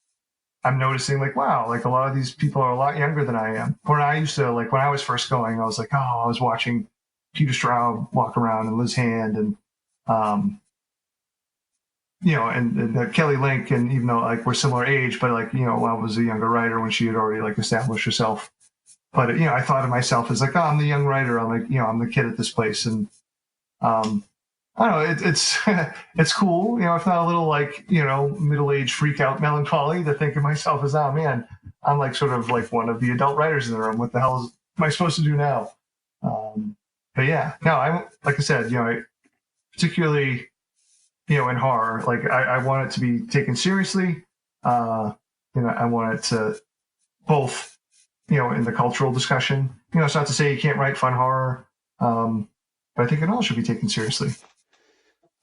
I'm noticing like, wow, like a lot of these people are a lot younger than I am. When I used to, like, when I was first going, I was like, I was watching Peter Straub walk around and Liz Hand and, and Kelly Link, and even though like we're similar age, but like, I was a younger writer when she had already like established herself. But, I thought of myself as like, I'm the young writer. I'm like, I'm the kid at this place. And, I don't know. It's it's cool, if not a little like middle-aged freak out melancholy to think of myself as, oh man, I'm like sort of like one of the adult writers in the room. What the hell am I supposed to do now? But yeah, no, like I said, I particularly in horror, like I want it to be taken seriously. I want it to both in the cultural discussion. It's not to say you can't write fun horror, but I think it all should be taken seriously.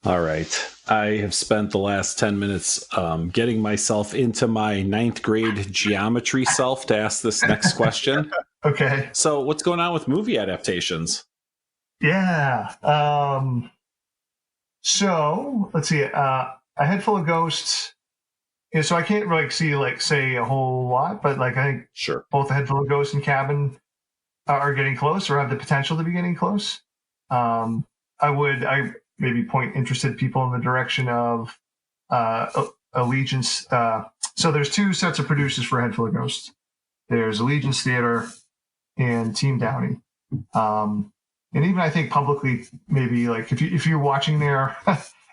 All right. I have spent the last 10 minutes getting myself into my 9th grade geometry self to ask this next question. Okay. So what's going on with movie adaptations? Yeah. So let's see. A Head Full of Ghosts. So I can't really say a whole lot, but like I think both A Head Full of Ghosts and Cabin are getting close or have the potential to be getting close. I maybe point interested people in the direction of Allegiance. So there's 2 sets of producers for A Head Full of Ghosts. There's Allegiance Theater and Team Downey. And even I think publicly, maybe like if you're watching their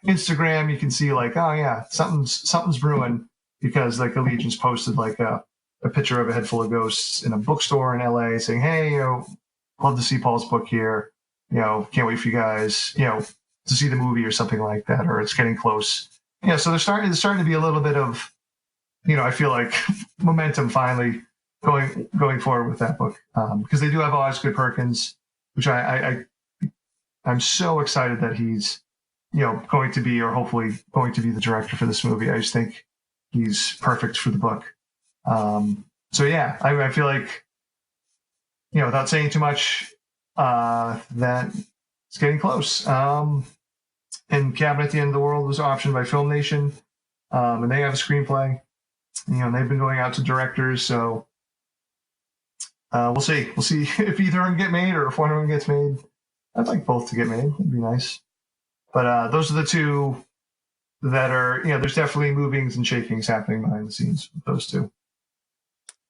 Instagram, you can see like, oh yeah, something's brewing, because like Allegiance posted like a picture of A Head Full of Ghosts in a bookstore in LA saying, hey, love to see Paul's book here. Can't wait for you guys, to see the movie or something like that, or it's getting close. So there's starting to be a little bit of, I feel like momentum finally going forward with that book, because they do have Osgood Perkins, which I'm so excited that he's, going to be, or hopefully going to be, the director for this movie. I just think he's perfect for the book. So yeah, I feel like, without saying too much, that it's getting close. And Cabin at the End of the World was optioned by Film Nation, and they have a screenplay. And they've been going out to directors, so we'll see. We'll see if either of them get made or if one of them gets made. I'd like both to get made. It'd be nice. But those are the 2 that are, there's definitely movings and shakings happening behind the scenes with those 2.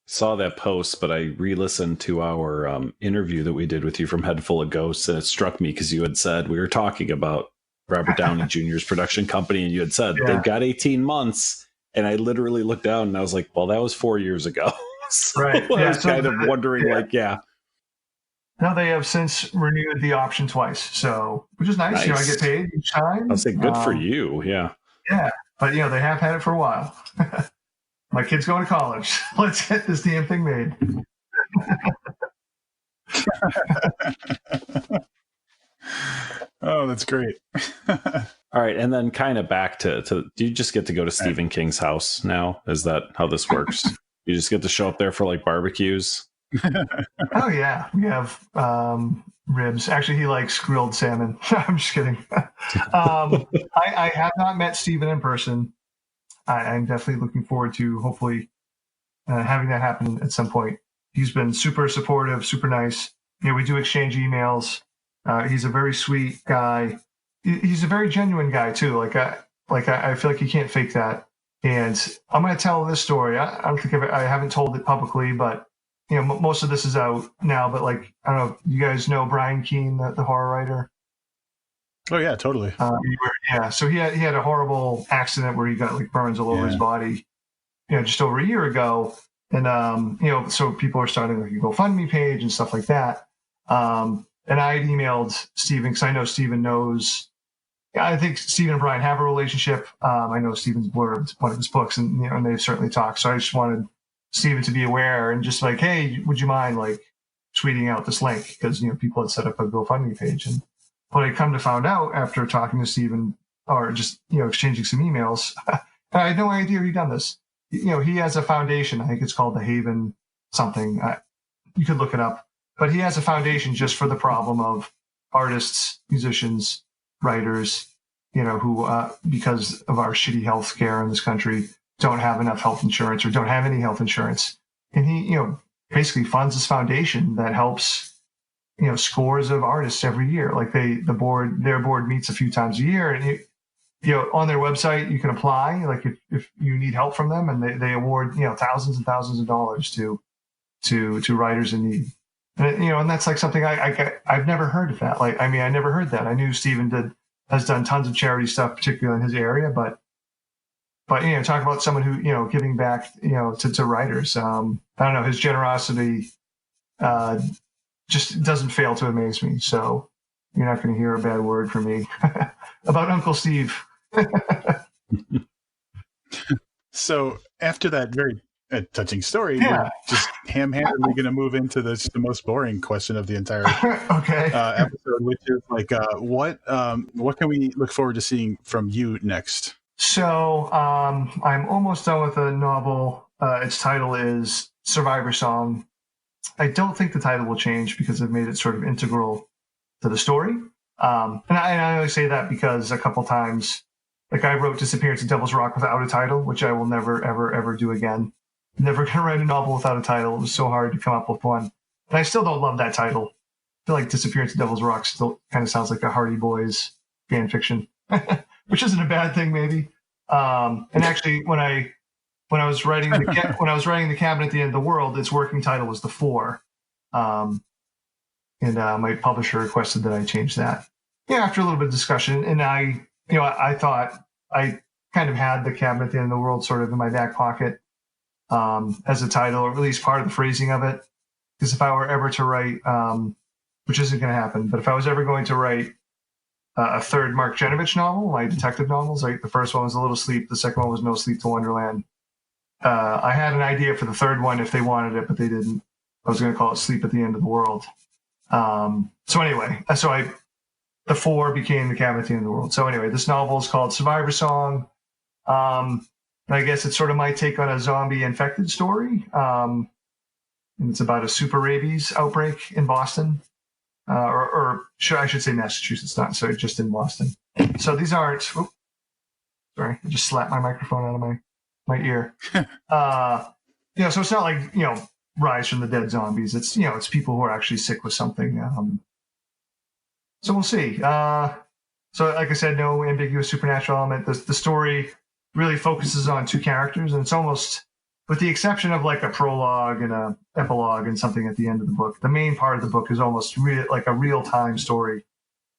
Saw that post, but I re-listened to our interview that we did with you from Head Full of Ghosts, and it struck me because you had said, we were talking about Robert Downey Jr.'s production company, and you had said they've got 18 months, and I literally looked down and I was like, well, that was 4 years ago. So right. I was kind of wondering, No, they have since renewed the option twice, so which is nice. I get paid each time. I'll say good for you. Yeah. Yeah, but they have had it for a while. My kid's going to college. Let's get this damn thing made. Oh, that's great. All right, and then kind of back to do you just get to go to Stephen King's house now? Is that how this works? You just get to show up there for like barbecues? Oh yeah, we have ribs. Actually, he likes grilled salmon. I'm just kidding. I have not met Stephen in person. I'm definitely looking forward to hopefully having that happen at some point. He's been super supportive, super nice. We do exchange emails. He's a very sweet guy. He's a very genuine guy too. I feel like you can't fake that. And I'm going to tell this story. I don't think I haven't told it publicly, but most of this is out now. But I don't know. You guys know Brian Keene, the horror writer. Oh yeah, totally. Yeah. So he had a horrible accident where he got burns all over his body, just over a year ago. And so people are starting a GoFundMe page and stuff like that. And I had emailed Stephen because I know Stephen knows. I think Stephen and Brian have a relationship. I know Stephen's blurbed one of his books, and and they've certainly talked. So I just wanted Stephen to be aware and just hey, would you mind tweeting out this link, because people had set up a GoFundMe page. And what I come to find out after talking to Stephen, or just exchanging some emails, I had no idea he'd done this. He has a foundation. I think it's called the Haven something. You could look it up, but he has a foundation just for the problem of artists, musicians, writers, who because of our shitty health care in this country don't have enough health insurance or don't have any health insurance. And he, basically funds this foundation that helps, scores of artists every year. Their board meets a few times a year, and on their website you can apply if you need help from them, and they award thousands and thousands of dollars to writers in need. And and that's something I've never heard of that. I never heard that. I knew Stephen did has done tons of charity stuff, particularly in his area. But talk about someone who giving back to writers. I don't know, his generosity just doesn't fail to amaze me. So you're not going to hear a bad word from me about Uncle Steve. So after that very touching story, we're just ham-handedly going to move into the most boring question of the entire episode, which is like, what can we look forward to seeing from you next? So I'm almost done with a novel. Its title is Survivor Song. I don't think the title will change because I've made it sort of integral to the story. And I only say that because a couple times, like I wrote Disappearance at Devil's Rock without a title, which I will never, ever, ever do again. Never going to write a novel without a title. It was so hard to come up with one. And I still don't love that title. I feel like Disappearance at Devil's Rock still kind of sounds like a Hardy Boys fan fiction, which isn't a bad thing, maybe. And actually, when I was writing the Cabinet at the End of the World, its working title was The Four, and my publisher requested that I change that. Yeah, after a little bit of discussion, and I thought I kind of had the Cabinet at the End of the World sort of in my back pocket as a title, or at least part of the phrasing of it. Because if I were ever to write, which isn't going to happen, but if I was ever going to write a third Mark Genovich novel, my detective novels, like the first one was A Little Sleep, the second one was No Sleep to Wonderland. I had an idea for the third one if they wanted it, but they didn't. I was going to call it Sleep at the End of the World. So anyway, The Four became the Cabinet at the End of the World. So anyway, this novel is called Survivor Song. I guess it's sort of my take on a zombie infected story. And it's about a super rabies outbreak in Boston. I should say Massachusetts, not so just in Boston. So these aren't. Sorry, I just slapped my microphone out of my ear. So it's not like Rise from the Dead zombies. It's it's people who are actually sick with something. So we'll see. So like I said, no ambiguous supernatural element. The story really focuses on two characters, and it's almost, with the exception of like a prologue and a epilogue and something at the end of the book, the main part of the book is almost like a real-time story,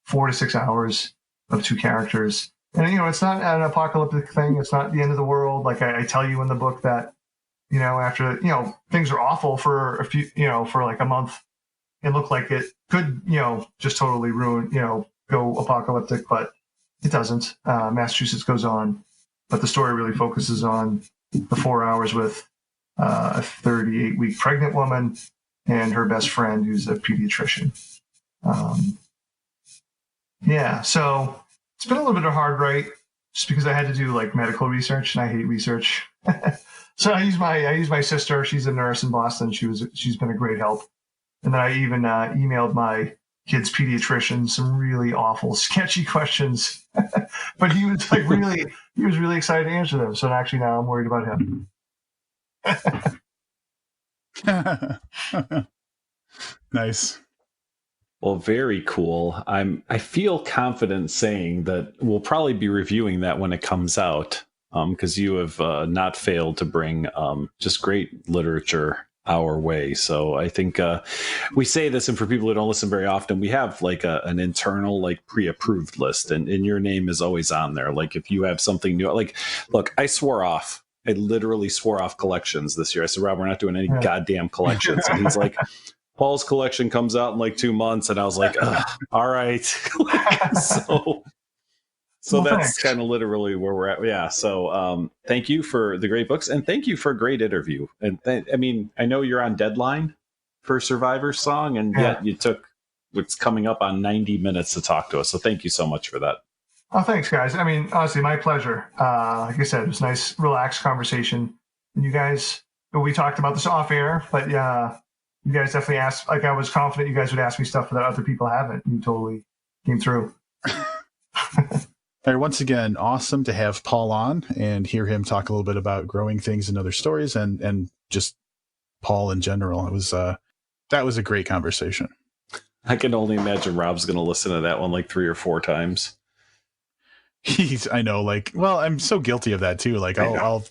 4 to 6 hours of two characters. And, it's not an apocalyptic thing. It's not the end of the world. Like I tell you in the book that, after, things are awful for a few, for like a month, it looked like it could, just totally ruin, go apocalyptic, but it doesn't. Massachusetts goes on, but the story really focuses on the 4 hours with a 38-week pregnant woman and her best friend who's a pediatrician. So it's been a little bit of a hard write just because I had to do like medical research, and I hate research. So I use my sister. She's a nurse in Boston. She's been a great help. And then I even emailed my kid's pediatrician some really awful, sketchy questions. But he was really excited to answer them. So actually now I'm worried about him. Nice. Well, very cool. I feel confident saying that we'll probably be reviewing that when it comes out, because you have not failed to bring just great literature our way. So I think we say this, and for people who don't listen very often, we have like an internal like pre-approved list, and your name is always on there. Like if you have something new, like look, I literally swore off collections this year. I said, Rob, we're not doing any goddamn collections. And he's like, Paul's collection comes out in like 2 months. And I was like, all right. So that's kind of literally where we're at. Yeah. So thank you for the great books, and thank you for a great interview. And I know you're on deadline for Survivor Song, and yet you took what's coming up on 90 minutes to talk to us. So thank you so much for that. Oh, thanks, guys. I mean, honestly, my pleasure. Like I said, it was a nice, relaxed conversation. And you guys, we talked about this off air, but you guys definitely asked. Like I was confident you guys would ask me stuff that other people haven't. You totally came through. All right, once again, awesome to have Paul on and hear him talk a little bit about growing things and other stories, and just Paul in general. It was that was a great conversation. I can only imagine Rob's going to listen to that one like 3 or 4 times. I know, like, well, I'm so guilty of that too. Like, I'll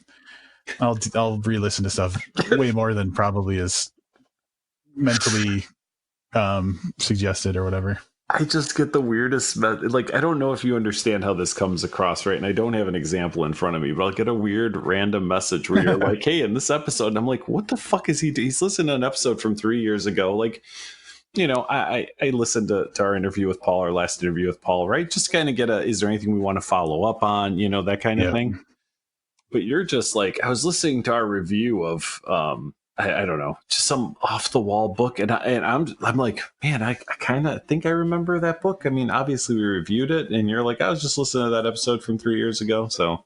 re-listen to stuff way more than probably is mentally suggested or whatever. I just get the weirdest, like, I don't know if you understand how this comes across, right? And I don't have an example in front of me, but I'll get a weird random message where you're like, hey, in this episode, and I'm like, what the fuck is he doing? He's listening to an episode from 3 years ago. Like, you know, I listened to our interview with Paul, our last interview with Paul, right? Just kind of get is there anything we want to follow up on, you know, that kind of thing. But you're just like, I was listening to our review of, I don't know, just some off the wall book. And I'm like, man, I kind of think I remember that book. I mean, obviously we reviewed it and you're like, I was just listening to that episode from 3 years ago. So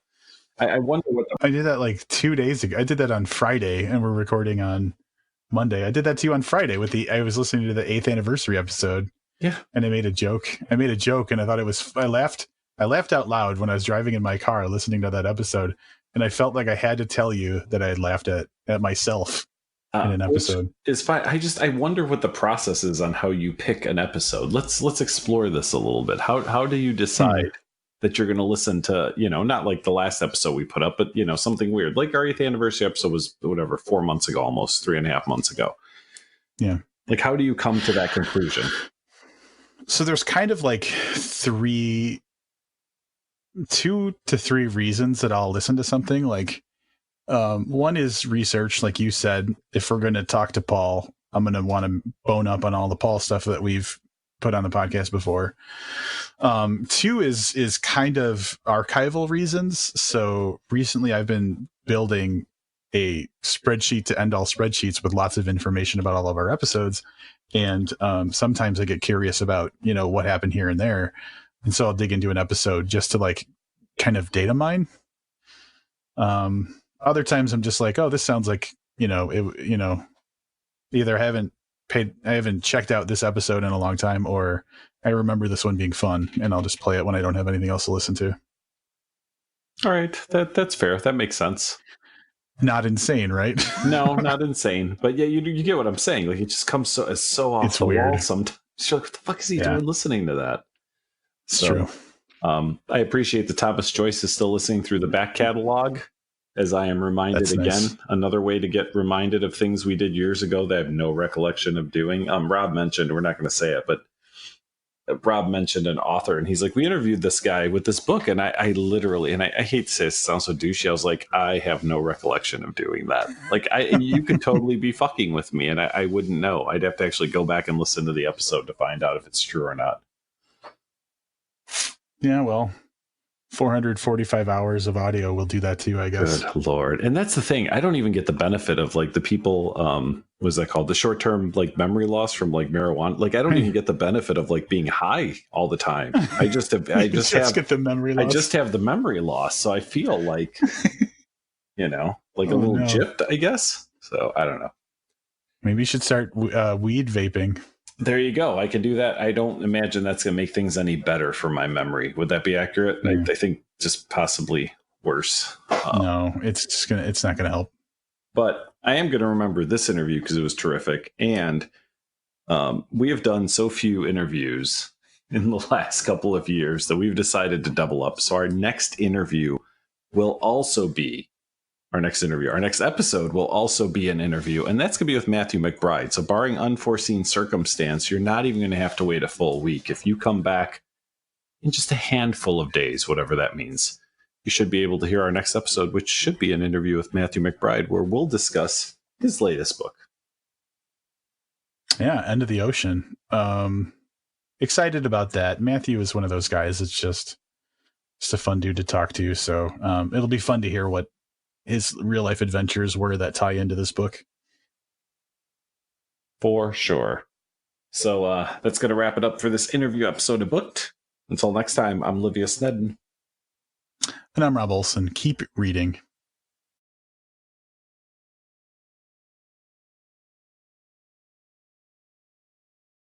I wonder what I did that like 2 days ago. I did that on Friday and we're recording on Monday. I did that to you on Friday I was listening to the 8th anniversary episode. Yeah. And I made a joke and I thought it was, I laughed out loud when I was driving in my car listening to that episode. And I felt like I had to tell you that I had laughed at myself in an episode. It's fine. I wonder what the process is on how you pick an episode. Let's explore this a little bit. How do you decide that you're going to listen to, you know, not like the last episode we put up, but, you know, something weird. Like our 8th anniversary episode was whatever, 4 months ago, almost 3.5 months ago. Yeah. Like, how do you come to that conclusion? So there's kind of like 2 to 3 reasons that I'll listen to something. Like, one is research, like you said. If we're going to talk to Paul, I'm going to want to bone up on all the Paul stuff that we've put on the podcast before. 2 is kind of archival reasons. So recently I've been building a spreadsheet to end all spreadsheets with lots of information about all of our episodes. And sometimes I get curious about, you know, what happened here and there. And so I'll dig into an episode just to like kind of data mine. Other times I'm just like, oh, this sounds like, either I haven't checked out this episode in a long time, or I remember this one being fun and I'll just play it when I don't have anything else to listen to. All right. That's fair. That makes sense. Not insane, right? No, not insane. But yeah, you get what I'm saying. Like, it just comes so off it's the weird. wall sometimes. You're like, what the fuck is he doing listening to that? It's true. I appreciate that Thomas Joyce is still listening through the back catalog, as I am reminded That's again. nice. Another way to get reminded of things we did years ago that I have no recollection of doing. Rob mentioned, we're not going to say it, but Rob mentioned an author, and he's like, we interviewed this guy with this book, and I literally, and I hate to say it sounds so douchey, I was like, I have no recollection of doing that. Like, you could totally be fucking with me, and I wouldn't know. I'd have to actually go back and listen to the episode to find out if it's true or not. Yeah, well, 445 hours of audio will do that too, I guess. Good Lord. And that's the thing. I don't even get the benefit of like the people, what's that called? The short-term like memory loss from like marijuana. Like, I don't even get the benefit of like being high all the time. I just get the memory loss. I just have the memory loss. So I feel like, like a little gypped, I guess. So I don't know. Maybe you should start weed vaping. There you go. I can do that. I don't imagine that's going to make things any better for my memory. Would that be accurate? Yeah. I think just possibly worse. No, it's not going to help. But I am going to remember this interview because it was terrific. And we have done so few interviews in the last couple of years that we've decided to double up. So our next interview will also be our next episode will also be an interview, and that's going to be with Matthew McBride. So barring unforeseen circumstance, you're not even going to have to wait a full week. If you come back in just a handful of days, whatever that means, you should be able to hear our next episode, which should be an interview with Matthew McBride, where we'll discuss his latest book. Yeah, End of the Ocean. Excited about that. Matthew is one of those guys that's just a fun dude to talk to. So it'll be fun to hear what his real life adventures were that tie into this book. For sure. So that's going to wrap it up for this interview episode of Booked. Until next time, I'm Livia Snedden. And I'm Rob Olson. Keep reading.